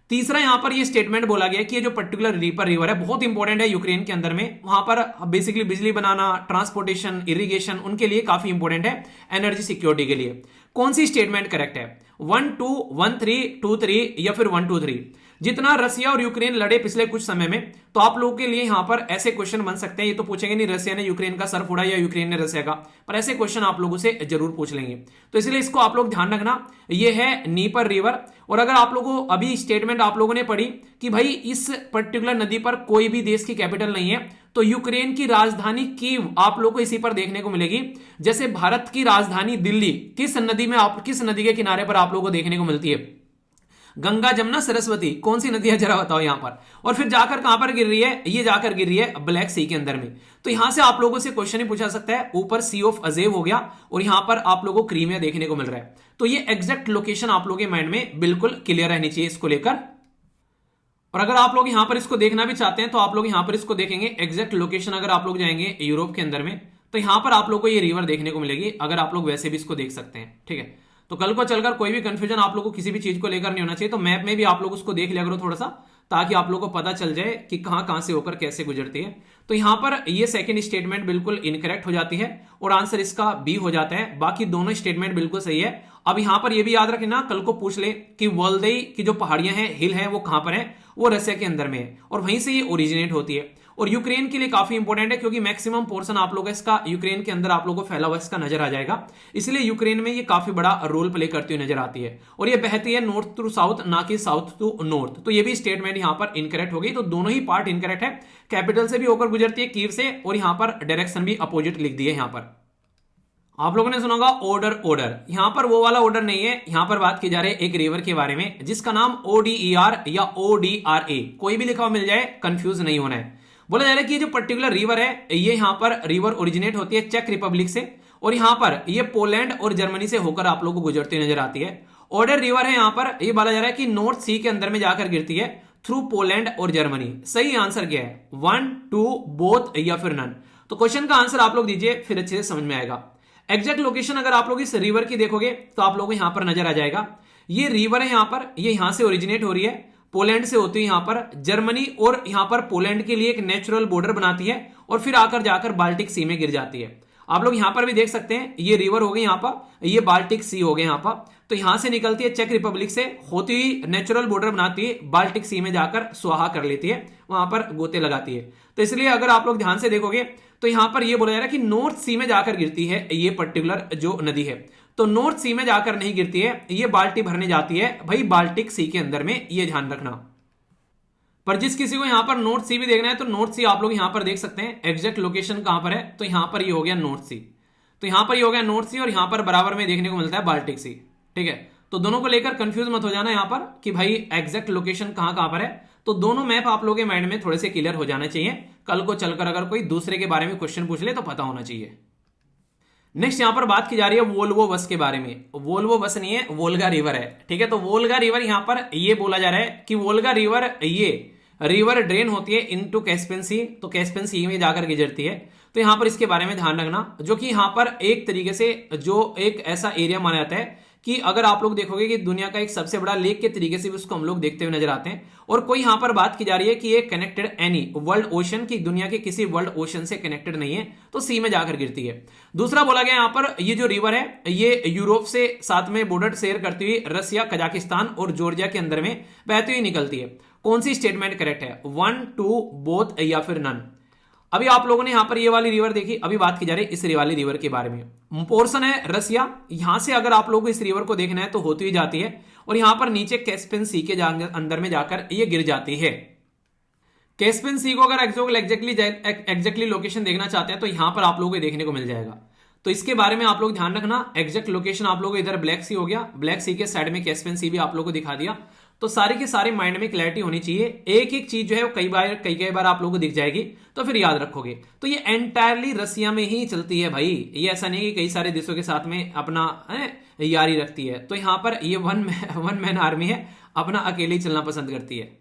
तीसरा यहां पर ये स्टेटमेंट बोला गया कि ये जो पर्टिकुलर रिवर है बहुत इंपॉर्टेंट है यूक्रेन के अंदर में, वहां पर बेसिकली बिजली बनाना, ट्रांसपोर्टेशन, इरिगेशन, उनके लिए काफी इंपॉर्टेंट है, एनर्जी सिक्योरिटी के लिए। कौन सी स्टेटमेंट करेक्ट है, 1 2 1 3 2 3 या फिर 1 2 3। जितना रसिया और यूक्रेन लड़े पिछले कुछ समय में, तो आप लोगों के लिए यहां पर ऐसे क्वेश्चन बन सकते हैं। ये तो पूछेंगे नहीं रसिया ने यूक्रेन का सर फोड़ा या यूक्रेन ने रसिया का, पर ऐसे क्वेश्चन आप लोगों से जरूर पूछ लेंगे। तो इसलिए इसको आप लोग ध्यान रखना, ये है नीपर रिवर। और अगर आप लोगों को अभी स्टेटमेंट आप लोगों ने पढ़ी कि भाई इस पर्टिकुलर नदी पर कोई भी देश की कैपिटल नहीं है, तो यूक्रेन की राजधानी कीव आप लोगों को इसी पर देखने को मिलेगी। जैसे भारत की राजधानी दिल्ली किस नदी में, किस नदी के किनारे पर आप लोगों को देखने को मिलती है, गंगा, जमुना, सरस्वती, कौन सी नदी है जरा बताओ यहां पर। और फिर जाकर कहां पर गिर रही है, ये जाकर गिर रही है ब्लैक सी के अंदर में। तो यहां से आप लोगों से क्वेश्चन ही पूछा सकता है, ऊपर सी ऑफ अजेव हो गया और यहां पर आप लोगों को क्रीमिया देखने को मिल रहा है। तो ये एग्जैक्ट लोकेशन आप लोगों के माइंड में बिल्कुल क्लियर रहनी चाहिए इसको लेकर। और अगर आप लोग यहां पर इसको देखना भी चाहते हैं तो आप लोग यहां पर इसको देखेंगे एग्जैक्ट लोकेशन। अगर आप लोग जाएंगे यूरोप के अंदर में तो यहां पर आप लोग को ये रिवर देखने को मिलेगी, अगर आप लोग वैसे भी इसको देख सकते हैं, ठीक है। तो कल को चलकर कोई भी कंफ्यूजन आप लोग को किसी भी चीज को लेकर नहीं होना चाहिए, तो मैप में भी आप लोग उसको देख लिया करो थोड़ा सा, ताकि आप लोग को पता चल जाए कि कहां कहां से होकर कैसे गुजरती है। तो यहां पर ये सेकंड स्टेटमेंट बिल्कुल इनकरेक्ट हो जाती है और आंसर इसका बी हो जाता है। बाकी दोनों स्टेटमेंट बिल्कुल सही है। अब यहां पर यह भी याद रखना, कल को पूछ ले कि वोल्दई की जो पहाड़ियां हैं, हिल है, वो कहां पर है, वो रसिया के अंदर में है और वहीं से ये ओरिजिनेट होती है। और यूक्रेन के लिए काफी इंपॉर्टेंट है क्योंकि मैक्सिमम पोर्शन आप लोग इसका यूक्रेन के अंदर आप लोगों को फैला हुआ इसका नजर आ जाएगा, इसलिए यूक्रेन में ये काफी बड़ा रोल प्ले करती हुई नजर आती है। और ये बहती है नॉर्थ टू साउथ, ना कि साउथ टू नॉर्थ। तो ये भी स्टेटमेंट यहां पर इनकरेक्ट हो गई। तो दोनों ही पार्ट इनकरेक्ट है, कैपिटल से भी होकर गुजरती है कीव से, और यहां पर डायरेक्शन भी अपोजिट लिख दी है। यहां पर आप लोगों ने सुना होगा ऑर्डर, यहां पर वो वाला ऑर्डर नहीं है, यहां पर बात की जा रही है एक रिवर के बारे में जिसका नाम ODER या ODRA, कोई भी लिखा हुआ मिल जाए, कंफ्यूज नहीं होना है। बोला जा रहा है कि ये जो पर्टिकुलर रिवर है, ये यहां पर रिवर ओरिजिनेट होती है चेक रिपब्लिक से, और यहां पर ये पोलैंड और जर्मनी से होकर आप लोगों को गुजरती नजर आती है। ऑर्डर रिवर है, यहां पर ये बोला जा रहा है कि नॉर्थ सी के अंदर में जाकर गिरती है थ्रू पोलैंड और जर्मनी। सही आंसर क्या है? 1, 2, बोथ या फिर नन। तो क्वेश्चन का आंसर आप लोग दीजिए, फिर अच्छे से समझ में आएगा। एग्जैक्ट लोकेशन अगर आप लोग इस रिवर की देखोगे तो आप लोगों को यहां पर नजर आ जाएगा, ये रिवर है यहां पर, ये यहां से ओरिजिनेट हो रही है, पोलैंड से होती है यहां पर जर्मनी, और यहां पर पोलैंड के लिए एक नेचुरल बॉर्डर बनाती है और फिर आकर जाकर बाल्टिक सी में गिर जाती है। आप लोग यहां पर भी देख सकते हैं, ये रिवर हो गई यहां पर, ये बाल्टिक सी हो गए यहां पर। तो यहां से निकलती है चेक रिपब्लिक से, होती हुई नेचुरल बॉर्डर बनाती है, बाल्टिक सी में जाकर स्वाहा कर लेती है, वहां पर गोते लगाती है। तो इसलिए अगर आप लोग ध्यान से देखोगे तो यहां पर ये बोला जा रहा है कि नॉर्थ सी में जाकर गिरती है ये पर्टिकुलर जो नदी है। तो नॉर्थ सी में जाकर नहीं गिरती है, ये बाल्टी भरने जाती है भाई बाल्टिक सी के अंदर में, ये ध्यान रखना। पर जिस किसी को यहां पर नॉर्थ सी भी देखना है तो नॉर्थ सी आप लोग यहां पर देख सकते हैं, एग्जैक्ट लोकेशन कहां पर है, तो यहां पर ये हो गया नॉर्थ सी। तो यहां पर ये हो गया नॉर्थ सी, और यहां पर बराबर में देखने को मिलता है बाल्टिक सी। ठीक है, तो दोनों को लेकर कंफ्यूज मत हो जाना यहां पर कि भाई एग्जैक्ट लोकेशन कहां कहां पर है। तो दोनों मैप आप लोगों के माइंड में थोड़े से क्लियर हो जाना चाहिए, कल को चलकर अगर कोई दूसरे के बारे में क्वेश्चन पूछ ले तो पता होना चाहिए। नेक्स्ट यहां पर बात की जा रही है वोल्वो बस के बारे में। वोल्वो बस नहीं है, वोल्गा रिवर है। ठीक है, तो वोल्गा रिवर यहां पर ये बोला जा रहा है कि वोल्गा रिवर ये रिवर ड्रेन होती है इनटू कैस्पियन सी, तो कैस्पियन सी में जाकर गुजरती है। तो यहां पर इसके बारे में ध्यान रखना, जो कि यहां पर एक तरीके से जो एक ऐसा एरिया माना जाता है कि अगर आप लोग देखोगे कि दुनिया का एक सबसे बड़ा लेक के तरीके से भी उसको हम लोग देखते हुए नजर आते हैं। और कोई यहां पर बात की जा रही है कि ये कनेक्टेड एनी वर्ल्ड ओशन की, दुनिया के किसी वर्ल्ड ओशन से कनेक्टेड नहीं है, तो सी में जाकर गिरती है। दूसरा बोला गया यहां पर ये जो रिवर है ये यूरोप से साथ में बॉर्डर शेयर करती हुई रसिया, कजाकिस्तान और जॉर्जिया के अंदर में बहती हुई निकलती है। कौन सी स्टेटमेंट करेक्ट है? 1, 2, बोथ या फिर नन। अभी आप लोगों ने यहां पर ये वाली रिवर देखी, अभी बात की जा रही है इस वाली रिवर के बारे में। पोर्शन है रसिया, यहां से अगर आप लोगों को इस रिवर को देखना है तो होती हुई जाती है, और यहां पर नीचे कैस्पियन सी के अंदर में जाकर ये गिर जाती है। कैस्पियन सी को अगर एग्जैक्टली लोकेशन देखना चाहते हैं तो यहां पर आप लोगों को देखने को मिल जाएगा। तो इसके बारे में आप लोग ध्यान रखना, एग्जैक्ट लोकेशन आप लोगों को इधर ब्लैक सी हो गया, ब्लैक सी के साइड में कैस्पियन सी भी आप लोगों को दिखा दिया। तो सारे के सारे माइंड में क्लैरिटी होनी चाहिए, एक एक चीज जो है वो कई बार आप लोगों को दिख जाएगी तो फिर याद रखोगे। तो ये एंटायरली रसिया में ही चलती है भाई, ये ऐसा नहीं कि कई सारे देशों के साथ में अपना यारी रखती है। तो यहां पर ये वन मैन आर्मी है, अपना अकेले ही चलना पसंद करती है।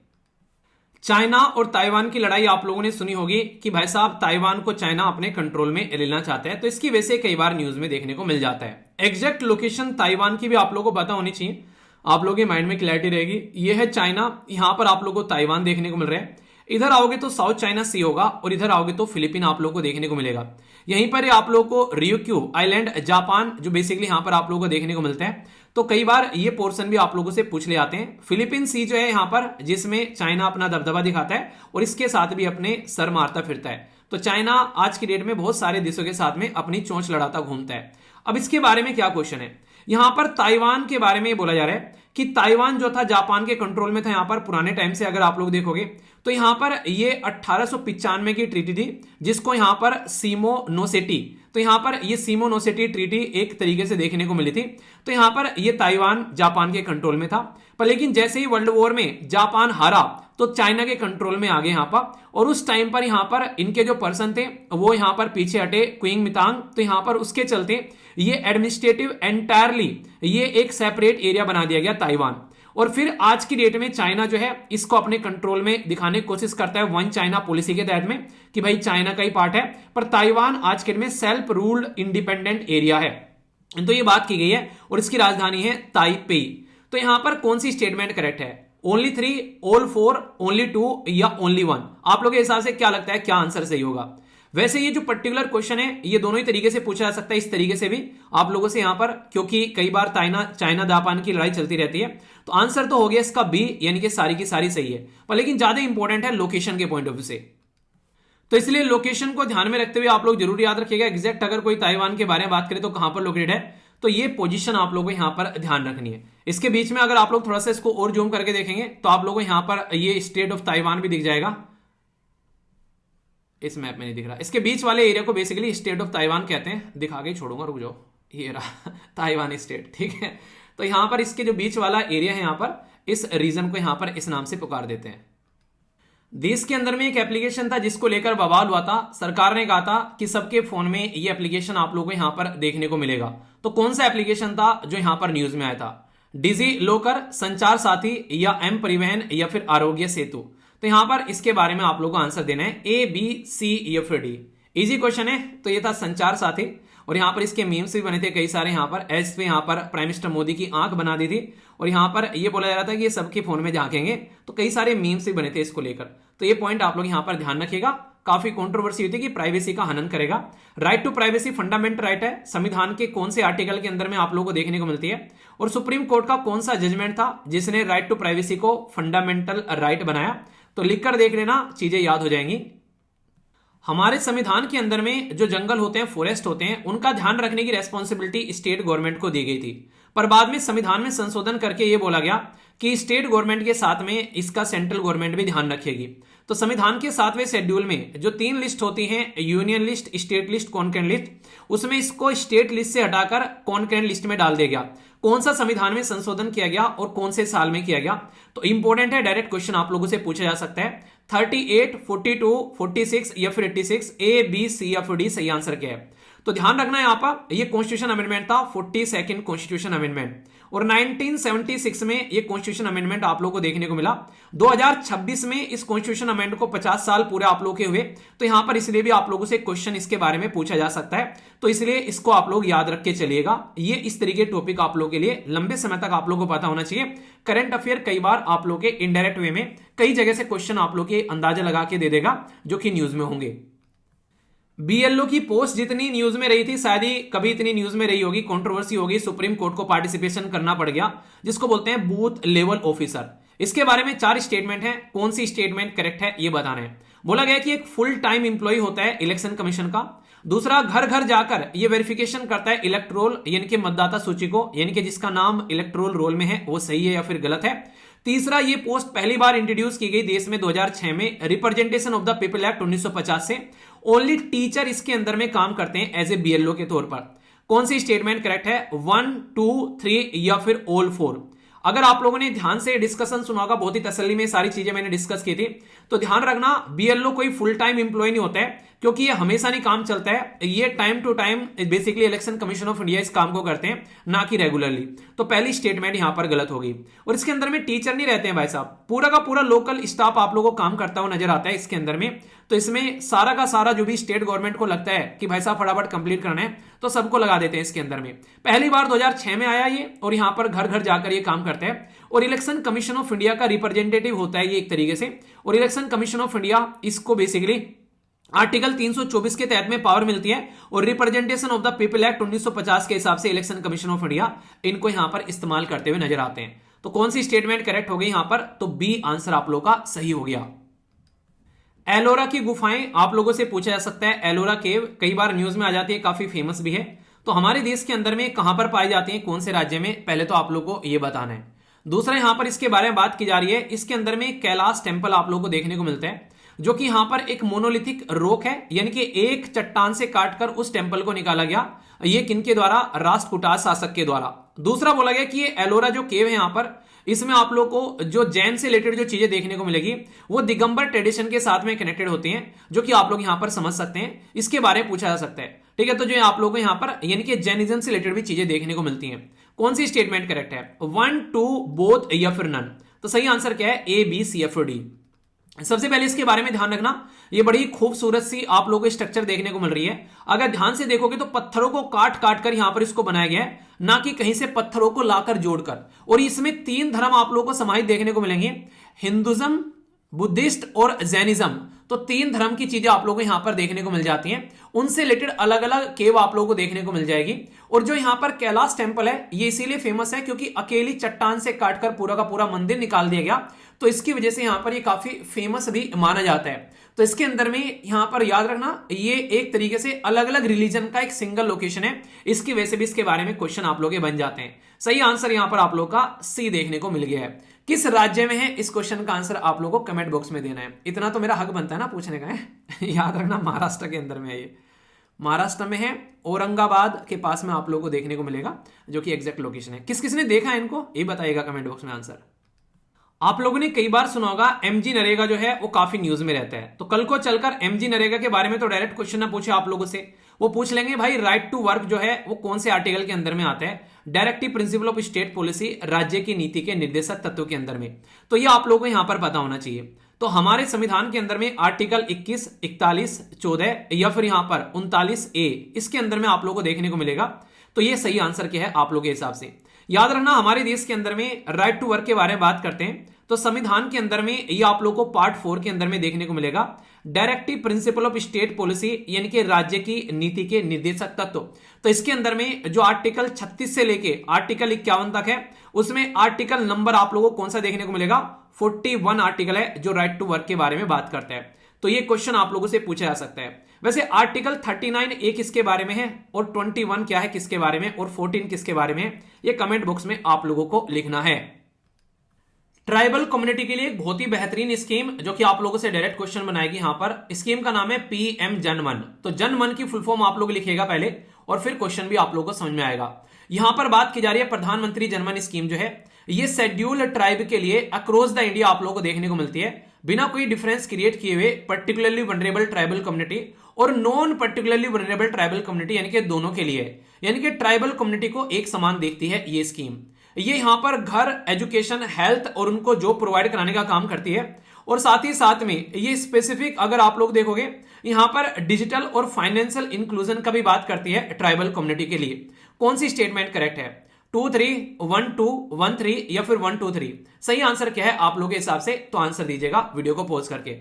चाइना और ताइवान की लड़ाई आप लोगों ने सुनी होगी कि भाई साहब ताइवान को चाइना अपने कंट्रोल में लेना चाहता है, तो इसकी वजह से कई बार न्यूज में देखने को मिल जाता है। एग्जैक्ट लोकेशन ताइवान की भी आप लोगों को पता होनी चाहिए, आप लोगों के माइंड में क्लैरिटी रहेगी। ये है चाइना, यहां पर आप लोगों को ताइवान देखने को मिल रहा है। इधर आओगे तो साउथ चाइना सी होगा, और इधर आओगे तो फिलीपीन आप लोगों को देखने को मिलेगा। यहीं पर आप लोगों को रियोक्यू आइलैंड जापान जो बेसिकली यहां पर आप लोगों को देखने को मिलता है। तो कई बार ये पोर्शन भी आप लोगों से पूछ ले आते हैं। फिलीपीन सी जो है यहां पर, जिसमें चाइना अपना दबदबा दिखाता है और इसके साथ भी अपने सर मारता फिरता है। तो चाइना आज की डेट में बहुत सारे देशों के साथ में अपनी चोंच लड़ाता घूमता है। अब इसके बारे में क्या क्वेश्चन है, यहां पर ताइवान के बारे में बोला जा रहा है कि ताइवान जो था जापान के कंट्रोल में था यहां पर पुराने टाइम से। अगर आप लोग देखोगे तो यहां पर ये 1895 की ट्रीटी थी, जिसको यहां पर सिमोनोसेटी, तो यहां पर ये सिमोनोसेटी ट्रीटी एक तरीके से देखने को मिली थी। तो यहां पर ये ताइवान जापान के कंट्रोल में था, पर लेकिन जैसे ही वर्ल्ड वॉर में जापान हारा तो चाइना के कंट्रोल में आ गए यहां पर। और उस टाइम पर यहां पर इनके जो पर्सन थे वो यहां पर पीछे हटे, क्विंग मितांग। तो यहां पर उसके चलते ये एडमिनिस्ट्रेटिव एंटायरली ये एक सेपरेट एरिया बना दिया गया ताइवान। और फिर आज की डेट में चाइना जो है इसको अपने कंट्रोल में दिखाने की कोशिश करता है वन चाइना पॉलिसी के तहत में, कि भाई चाइना का ही पार्ट है। पर ताइवान आज के डेट में सेल्फ रूल्ड इंडिपेंडेंट एरिया है। तो ये बात की गई है, और इसकी राजधानी है ताइपेई। तो यहां पर कौन सी स्टेटमेंट करेक्ट है? ओनली 3, ऑल 4, ओनली 2 या ओनली 1? आप लोगों के हिसाब से क्या लगता है, क्या आंसर सही होगा? वैसे ये जो पर्टिकुलर क्वेश्चन है ये दोनों ही तरीके से पूछा जा सकता है, इस तरीके से भी आप लोगों से यहां पर, क्योंकि कई बार चाइना जापान की लड़ाई चलती रहती है। तो आंसर तो हो गया इसका बी, यानी कि सारी की सारी सही है। पर लेकिन ज्यादा इंपॉर्टेंट है लोकेशन के पॉइंट ऑफ व्यू से। तो इसलिए लोकेशन को ध्यान में रखते हुए आप लोग जरूर याद रखिएगा। एग्जैक्ट अगर कोई ताइवान के बारे में बात करें तो कहां पर लोकेटेड है, तो ये पोजीशन आप लोगों को यहां पर ध्यान रखनी है। इसके बीच में अगर आप लोग थोड़ा सा इसको और जूम करके देखेंगे तो आप लोगों को यहां पर ये स्टेट ऑफ ताइवान भी दिख जाएगा। इस मैप में नहीं दिख रहा, इसके बीच वाले एरिया को बेसिकली स्टेट ऑफ ताइवान कहते हैं। दिखा के छोड़ूंगा, रुक जाओ, ये रहा ताइवान स्टेट, ठीक है। तो यहां पर इसके जो बीच वाला एरिया है, यहां पर इस रीजन को यहां पर इस नाम से पुकार देते हैं। देश के अंदर में एक एप्लीकेशन था जिसको लेकर बवाल हुआ था। सरकार ने कहा था कि सबके फोन में ये एप्लीकेशन आप लोगों को यहां पर देखने को मिलेगा। तो कौन सा एप्लीकेशन था जो यहां पर न्यूज में आया था? डिजी लॉकर, संचार साथी, या एम परिवहन, या फिर आरोग्य सेतु? तो यहां पर इसके बारे में आप लोगों को आंसर देना है ए, बी, सी या फिर डी। इजी क्वेश्चन है। तो ये था संचार साथी, और यहां पर इसके मीम्स भी बने थे कई सारे। यहां पर एस पे यहां पर प्राइम मिनिस्टर मोदी की आंख बना दी थी, और यहां पर ये बोला जा रहा था कि ये सबके फोन में झांकेंगे। तो कई सारे मीम्स भी बने थे इसको लेकर। तो ये पॉइंट आप लोग यहां पर ध्यान रखिएगा। काफी कंट्रोवर्सी हुई थी कि प्राइवेसी का हनन करेगा। Right to privacy fundamental right है। संविधान के कौन से आर्टिकल के अंदर में आप लोगों को देखने को मिलती है? और सुप्रीम कोर्ट का कौन सा जजमेंट था जिसने राइट टू प्राइवेसी को फंडामेंटल राइट बनाया? तो लिखकर देख लेना, चीजें याद हो जाएंगी। हमारे संविधान के अंदर में जो जंगल होते हैं, फॉरेस्ट होते हैं, उनका ध्यान रखने की रेस्पॉन्सिबिलिटी स्टेट गवर्नमेंट को दी गई थी। पर बाद में संविधान में संशोधन करके यह बोला गया कि स्टेट गवर्नमेंट के साथ में इसका सेंट्रल गवर्नमेंट भी ध्यान रखेगी। तो संविधान के 7वें शेड्यूल में जो 3 लिस्ट होती हैं, union list, state list, concurrent list, उसमें इसको स्टेट लिस्ट से हटाकर कॉन्करेंट लिस्ट में डाल दिया गया। कौन सा संविधान में संशोधन किया गया और कौन से साल में किया गया? तो इंपॉर्टेंट है, डायरेक्ट क्वेश्चन आप लोगों से पूछा जा सकता है। 38, 42, 46 या फिर 86, ए, बी, सी या फिर डी सही आंसर क्या है? तो ध्यान रखना है यहां पर, यह कॉन्स्टिट्यूशन अमेंडमेंट था, 42nd कॉन्स्टिट्यूशन अमेंडमेंट। और 1976 में यह कॉन्स्टिट्यूशन अमेंडमेंट आप लोगों को देखने को मिला। 2026 में इस कॉन्स्टिट्यूशन अमेंडमेंट को 50 साल पूरे आप लोग के हुए। तो यहां पर इसलिए भी आप लोगों से क्वेश्चन इसके बारे में पूछा जा सकता है। तो इसलिए इसको आप लोग याद रख के चलिएगा। ये इस तरीके टॉपिक आप लोगों के लिए लंबे समय तक आप लोगों को पता होना चाहिए। करंट अफेयर कई बार आप लोग के इनडायरेक्ट वे में कई जगह से क्वेश्चन आप लोग के अंदाजा लगा के दे देगा, जो कि न्यूज में होंगे। बीएलओ की पोस्ट जितनी न्यूज में रही थी, शायद ही कभी इतनी न्यूज में रही होगी। कंट्रोवर्सी होगी, सुप्रीम कोर्ट को पार्टिसिपेशन करना पड़ गया, जिसको बोलते हैं बूथ लेवल ऑफिसर। इसके बारे में 4 स्टेटमेंट है। कौन सी स्टेटमेंट करेक्ट है ये बताना है। बोला गया कि एक फुल टाइम इंप्लॉय होता है इलेक्शन कमीशन का। दूसरा, घर घर जाकर ये वेरिफिकेशन करता है इलेक्ट्रोल यानी कि मतदाता सूची को, यानी कि जिसका नाम इलेक्ट्रोल रोल में है वो सही है या फिर गलत है। तीसरा, ये पोस्ट पहली बार इंट्रोड्यूस की गई देश में 2006 में representation of the people act 1950 से। ओनली टीचर इसके अंदर में काम करते हैं एज ए बीएलओ के तौर पर। कौन सी स्टेटमेंट करेक्ट है? 1, 2, 3 या फिर ऑल 4? अगर आप लोगों ने ध्यान से डिस्कशन सुना होगा, बहुत ही तसल्ली में सारी चीजें मैंने डिस्कस की थी। तो ध्यान रखना, बीएलओ कोई फुल टाइम इंप्लॉय नहीं होता है, क्योंकि ये हमेशा नहीं काम चलता है। ये time to time basically election commission of India इस काम को करते हैं, ना कि रेगुलरली। तो पहली स्टेटमेंट यहां पर गलत होगी। और इसके अंदर में टीचर नहीं रहते हैं भाई साहब, पूरा का पूरा लोकल स्टाफ आप लोगों को काम करता हुआ नजर आता है इसके अंदर में। तो इसमें सारा का सारा जो भी स्टेट गवर्नमेंट को लगता है कि भाई साहब फटाफट कंप्लीट करना है, तो सबको लगा देते हैं इसके अंदर में। पहली बार 2006 में आया ये, और यहां पर घर घर जाकर ये काम करता है। और इलेक्शन कमीशन ऑफ इंडिया का रिप्रेजेंटेटिव होता है ये एक तरीके से। और इलेक्शन कमीशन ऑफ इंडिया इसको बेसिकली आर्टिकल 324 के तहत में पावर मिलती है। और representation of the people act 1950 के हिसाब से इलेक्शन कमीशन ऑफ इंडिया इनको यहां पर इस्तेमाल करते हुए नजर आते हैं। तो कौन सी स्टेटमेंट करेक्ट हो गई यहां पर? तो बी आंसर आप लोगों का सही हो गया। एलोरा की गुफाएं आप लोगों से पूछा जा सकता है। एलोरा केव कई बार न्यूज में आ जाती है, काफी फेमस भी है। तो हमारे देश के अंदर में कहां पर पाई जाती है, कौन से राज्य में, पहले तो आप लोगों को यह बताना है। दूसरा, यहां पर इसके बारे में बात की जा रही है। इसके अंदर में कैलाश टेम्पल आप लोगों को देखने को मिलता है, जो कि यहां पर एक मोनोलिथिक रॉक है, यानी कि एक चट्टान से काटकर उस टेम्पल को निकाला गया। ये किनके द्वारा? राष्ट्रकूटाच शासक के द्वारा। दूसरा, बोला गया कि ये एलोरा जो केव है यहां पर, इसमें आप लोग को जो जैन से रिलेटेड जो चीजें देखने को मिलेगी वो दिगंबर ट्रेडिशन के साथ में कनेक्टेड होती हैं, जो कि आप लोग यहां पर समझ सकते हैं। इसके बारे में पूछा जा सकता है, ठीक है। तो जो आप लोगों को यहां पर यानी कि जैनिज्म से रिलेटेड भी चीजें देखने को मिलती हैं। कौन सी स्टेटमेंट करेक्ट है? 1, 2, बोथ या फिर नन? तो सही आंसर क्या है? ए, बी, सी या फिर डी? सबसे पहले इसके बारे में ध्यान रखना, ये बड़ी खूबसूरत सी आप लोगों को स्ट्रक्चर देखने को मिल रही है। अगर ध्यान से देखोगे तो पत्थरों को काट काट कर यहां पर इसको बनाया गया है, ना कि कहीं से पत्थरों को लाकर जोड़कर। और इसमें 3 धर्म आप लोगों को समाहित देखने को मिलेंगे, हिंदुज्म, बुद्धिस्ट और जैनिज्म, तो तीन धर्म की चीजें आप लोगों को यहां पर देखने को मिल जाती हैं। उनसे रिलेटेड अलग अलग केव आप लोगों को देखने को मिल जाएगी। और जो यहां पर कैलाश टेम्पल है ये इसीलिए फेमस है क्योंकि अकेली चट्टान से काटकर पूरा का पूरा मंदिर निकाल दिया गया, तो इसकी वजह से यहां पर ये काफी फेमस भी माना जाता है। तो इसके अंदर में यहां पर याद रखना ये एक तरीके से अलग अलग रिलीजन का एक सिंगल लोकेशन है, इसकी वजह से भी इसके बारे में क्वेश्चन आप लोग के बन जाते हैं। सही आंसर यहां पर आप लोग का सी देखने को मिल गया है। किस राज्य में है, इस क्वेश्चन का आंसर आप लोगों को कमेंट बॉक्स में देना है। इतना तो मेरा हक बनता है ना पूछने का है। याद रखना महाराष्ट्र के अंदर में है ये, महाराष्ट्र में है, औरंगाबाद के पास में आप लोगों को देखने को मिलेगा, जो कि एग्जैक्ट लोकेशन है। किस किसने देखा है इनको ये बताइएगा कमेंट बॉक्स में आंसर। आप लोगों ने कई बार सुना होगा एमजी नरेगा जो है वो काफी न्यूज में रहता है, तो कल को चलकर एमजी नरेगा के बारे में तो डायरेक्ट क्वेश्चन ना पूछे आप लोगों से, वो पूछ लेंगे भाई राइट टू वर्क जो है वो कौन से आर्टिकल के अंदर में आता है, directive principle of state policy, राज्य की नीति के निर्देशक तत्व के अंदर में। तो ये आप लोगों को यहां पर पता होना चाहिए। तो हमारे संविधान के अंदर में आर्टिकल 21, 41, 14 या फिर यहां पर 39A इसके अंदर में आप लोगों को देखने को मिलेगा। तो ये सही आंसर क्या है आप लोगों के हिसाब से। याद रखना हमारे देश के अंदर में राइट टू वर्क के बारे में बात करते हैं तो संविधान के अंदर में ये आप लोगों को पार्ट 4 के अंदर में देखने को मिलेगा, directive principle of state policy यानी कि राज्य की नीति के निर्देशक तत्व। तो इसके अंदर में जो आर्टिकल 36 से लेके आर्टिकल 51 तक है उसमें आर्टिकल नंबर आप लोगों को कौन सा देखने को मिलेगा, 41 आर्टिकल है जो राइट टू वर्क के बारे में बात करता है। तो ये क्वेश्चन आप लोगों से पूछा जा सकता है। वैसे आर्टिकल 39A किसके बारे में है और 21 क्या है किसके बारे में और 14 किसके बारे में है, ये कमेंट बॉक्स में आप लोगों को लिखना है। ट्राइबल कम्युनिटी के लिए एक बहुत ही बेहतरीन स्कीम जो कि आप लोगों से डायरेक्ट क्वेश्चन बनाएगी यहां पर, स्कीम का नाम है पीएम जनमन। तो जनमन की फुल फॉर्म आप लोग लिखिएगा पहले और फिर क्वेश्चन भी आप लोगों को समझ में आएगा। यहां पर बात की जा रही है प्रधानमंत्री जनमन स्कीम जो है ये शेड्यूल्ड ट्राइब के लिए अक्रॉस द इंडिया आप लोगों को देखने को मिलती है, बिना कोई डिफरेंस क्रिएट किए हुए पर्टिकुलरली वनरेबल ट्राइबल कम्युनिटी और non particularly vulnerable tribal community यानी कि दोनों के लिए, यानी कि ट्राइबल कम्युनिटी को एक समान देखती है ये स्कीम। ये यहां पर घर, एजुकेशन, हेल्थ और उनको जॉब प्रोवाइड कराने का काम करती है। और साथ ही साथ में ये स्पेसिफिक अगर आप लोग देखोगे यहां पर डिजिटल और फाइनेंशियल इंक्लूजन का भी बात करती है ट्राइबल कम्युनिटी के लिए। कौन सी स्टेटमेंट करेक्ट है, 2, 3, 1, 2, 1, 3 या फिर 1, 2, 3? सही आंसर क्या है आप लोगों के हिसाब से, तो आंसर दीजिएगा वीडियो को पॉज करके।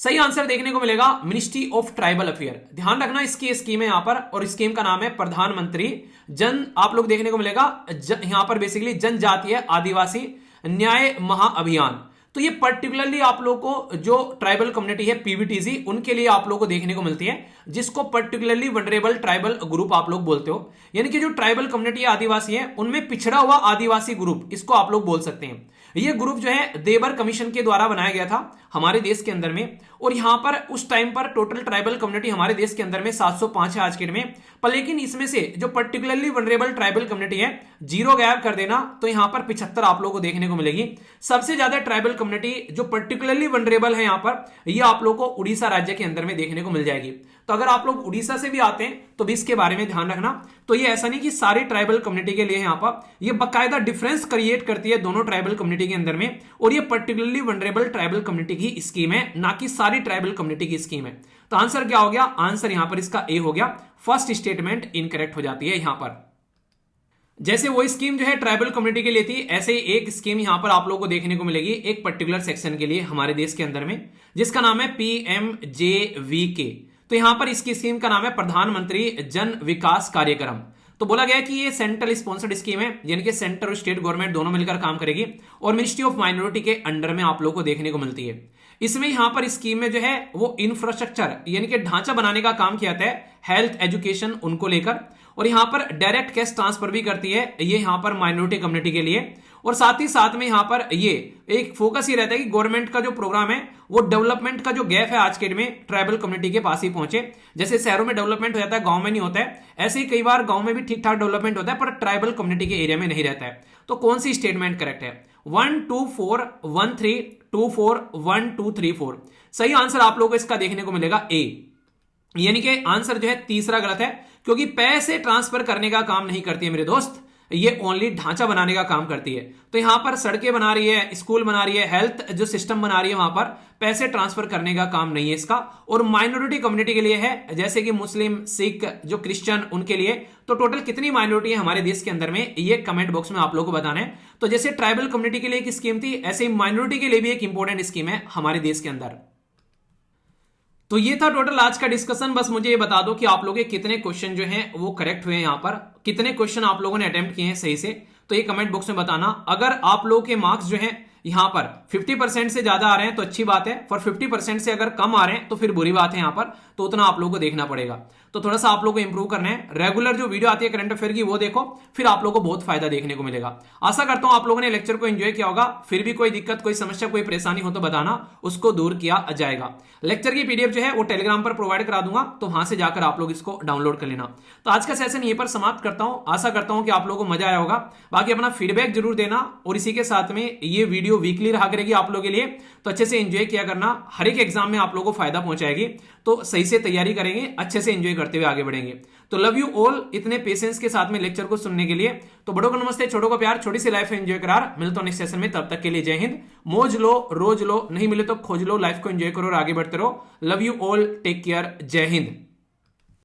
सही आंसर देखने को मिलेगा मिनिस्ट्री ऑफ ट्राइबल अफेयर। ध्यान रखना इसकी स्कीम है यहां पर और स्कीम का नाम है प्रधानमंत्री जन, आप लोग देखने को मिलेगा यहां पर बेसिकली जनजातीय आदिवासी न्याय महाअभियान। तो ये पर्टिकुलरली आप लोग को जो ट्राइबल कम्युनिटी है पीवीटीसी उनके लिए आप लोग को देखने को मिलती है, जिसको पर्टिकुलरली वनरेबल ट्राइबल ग्रुप आप लोग बोलते हो, यानी कि जो ट्राइबल कम्युनिटी है आदिवासी है उनमें पिछड़ा हुआ आदिवासी ग्रुप इसको आप लोग बोल सकते हैं। ये ग्रुप जो है देबर कमीशन के द्वारा बनाया गया था हमारे देश के अंदर में, और यहां पर उस टाइम पर टोटल ट्राइबल कम्युनिटी हमारे देश के अंदर में 705 है आज के डेट में, पर लेकिन इसमें से जो पर्टिकुलरली वनरेबल ट्राइबल कम्युनिटी है 0 गायब कर देना तो यहां पर 75 आप लोगों को देखने को मिलेगी। सबसे ज्यादा ट्राइबल कम्युनिटी जो पर्टिकुलरली वनरेबल है यहां पर, ये आप लोगों को उड़ीसा राज्य के अंदर में देखने को मिल जाएगी। तो अगर आप लोग उड़ीसा से भी आते हैं तो भी इसके बारे में ध्यान रखना। तो ये ऐसा नहीं कि सारे ट्राइबल कम्युनिटी के लिए यहां पर ये बकायदा डिफरेंस क्रिएट करती है दोनों ट्राइबल कम्युनिटी के अंदर में, और ये पर्टिकुलरली वनरेबल ट्राइबल कम्युनिटी की स्कीम है, ना कि सारी ट्राइबल कम्युनिटी की स्कीम है। तो आंसर क्या हो गया, आंसर यहां पर इसका ए हो गया। फर्स्ट स्टेटमेंट इनकरेक्ट हो जाती है यहां पर। जैसे वो स्कीम जो है ट्राइबल कम्युनिटी के लिए थी, ऐसे ही एक स्कीम यहां पर आप लोगों को देखने को मिलेगी एक पर्टिकुलर सेक्शन के लिए हमारे देश के अंदर में, जिसका नाम है पीएमजेवीके। तो यहां पर इसकी स्कीम का नाम है प्रधानमंत्री जन विकास कार्यक्रम। तो बोला गया कि ये सेंट्रल स्पॉन्सर्ड स्कीम है, यानी कि सेंटर और स्टेट गवर्नमेंट दोनों मिलकर काम करेगी और मिनिस्ट्री ऑफ माइनॉरिटी के अंडर में आप लोगों को देखने को मिलती है। इसमें यहां पर स्कीम में जो है वो इंफ्रास्ट्रक्चर यानी कि ढांचा बनाने का काम किया जाता है, हेल्थ, एजुकेशन उनको लेकर, और यहां पर डायरेक्ट कैश ट्रांसफर भी करती है ये यहां पर माइनॉरिटी कम्युनिटी के लिए। और साथ ही साथ में यहां पर ये एक फोकस ही रहता है कि गवर्नमेंट का जो प्रोग्राम है वो डेवलपमेंट का जो गैप है आज के डेट में ट्राइबल कम्युनिटी के पास ही पहुंचे। जैसे शहरों में डेवलपमेंट हो जाता है, गांव में नहीं होता है, ऐसे ही कई बार गांव में भी ठीक ठाक डेवलपमेंट होता है पर ट्राइबल कम्युनिटी के एरिया में नहीं रहता है। तो कौन सी स्टेटमेंट करेक्ट है, 1, 2, 4, 1, 3, 2, 4, 1, 2, 3, 4? सही आंसर आप लोगों को इसका देखने को मिलेगा ए, यानी कि आंसर जो है तीसरा गलत है, क्योंकि पैसे ट्रांसफर करने का काम नहीं करती है मेरे दोस्त, ये ओनली ढांचा बनाने का काम करती है। तो यहां पर सड़कें बना रही है, स्कूल बना रही है, हेल्थ जो सिस्टम बना रही है, वहां पर पैसे ट्रांसफर करने का काम नहीं है इसका। और माइनॉरिटी कम्युनिटी के लिए है, जैसे कि मुस्लिम, सिख, जो क्रिश्चियन, उनके लिए। तो टोटल कितनी माइनॉरिटी है हमारे देश के अंदर में, ये कमेंट बॉक्स में आप लोगों को बताना है। तो जैसे ट्राइबल कम्युनिटी के लिए एक स्कीम थी, ऐसे ही माइनॉरिटी के लिए भी एक इंपॉर्टेंट स्कीम है हमारे देश के अंदर। तो ये था टोटल आज का डिस्कशन। बस मुझे ये बता दो कि आप लोगों के कितने क्वेश्चन जो हैं वो करेक्ट हुए हैं, यहां पर कितने क्वेश्चन आप लोगों ने अटेम्प्ट किए हैं सही से, तो ये कमेंट बॉक्स में बताना। अगर आप लोगों के मार्क्स जो हैं यहां पर 50% से ज्यादा आ रहे हैं तो अच्छी बात है, और 50% से अगर कम आ रहे हैं तो फिर बुरी बात है यहां पर, तो उतना आप लोगों को देखना पड़ेगा। तो थोड़ा सा आप लोगों को इंप्रूव करना है। रेगुलर जो वीडियो आती है करंट अफेयर की वो देखो, फिर आप लोगों को बहुत फायदा देखने को मिलेगा। आशा करता हूं आप लोगों ने लेक्चर को एंजॉय किया होगा। फिर भी कोई दिक्कत, कोई समस्या, कोई परेशानी हो तो बताना, उसको दूर किया जाएगा। लेक्चर की पीडीएफ जो है वो टेलीग्राम पर प्रोवाइड करा दूंगा, तो वहां से जाकर आप लोग इसको डाउनलोड कर लेना। तो आज का सेशन यहीं पर समाप्त करता हूं। आशा करता हूं कि आप लोगों को मजा आया होगा। बाकी अपना फीडबैक जरूर देना, और इसी के साथ में ये वीडियो वीकली रहा करेगी आप लोगों के लिए, तो अच्छे से एंजॉय किया करना। हर एक एग्जाम में आप लोगों को फायदा पहुंचाएगी, तो सही से तैयारी करेंगे, अच्छे से एंजॉय करते हुए आगे बढ़ेंगे। तो लव यू ऑल, इतने पेशेंस के साथ में लेक्चर को सुनने के लिए। तो बड़ों को नमस्ते, छोटों को प्यार, छोटी सी लाइफ एंजॉय करार। मिलता हूं नेक्स्ट सेशन में, तब तक के लिए जय हिंद। मौज लो, रोज लो, नहीं मिले तो खोज लो, लाइफ को एंजॉय करो और आगे बढ़ते रहो। Love you all, take care, Jai Hind.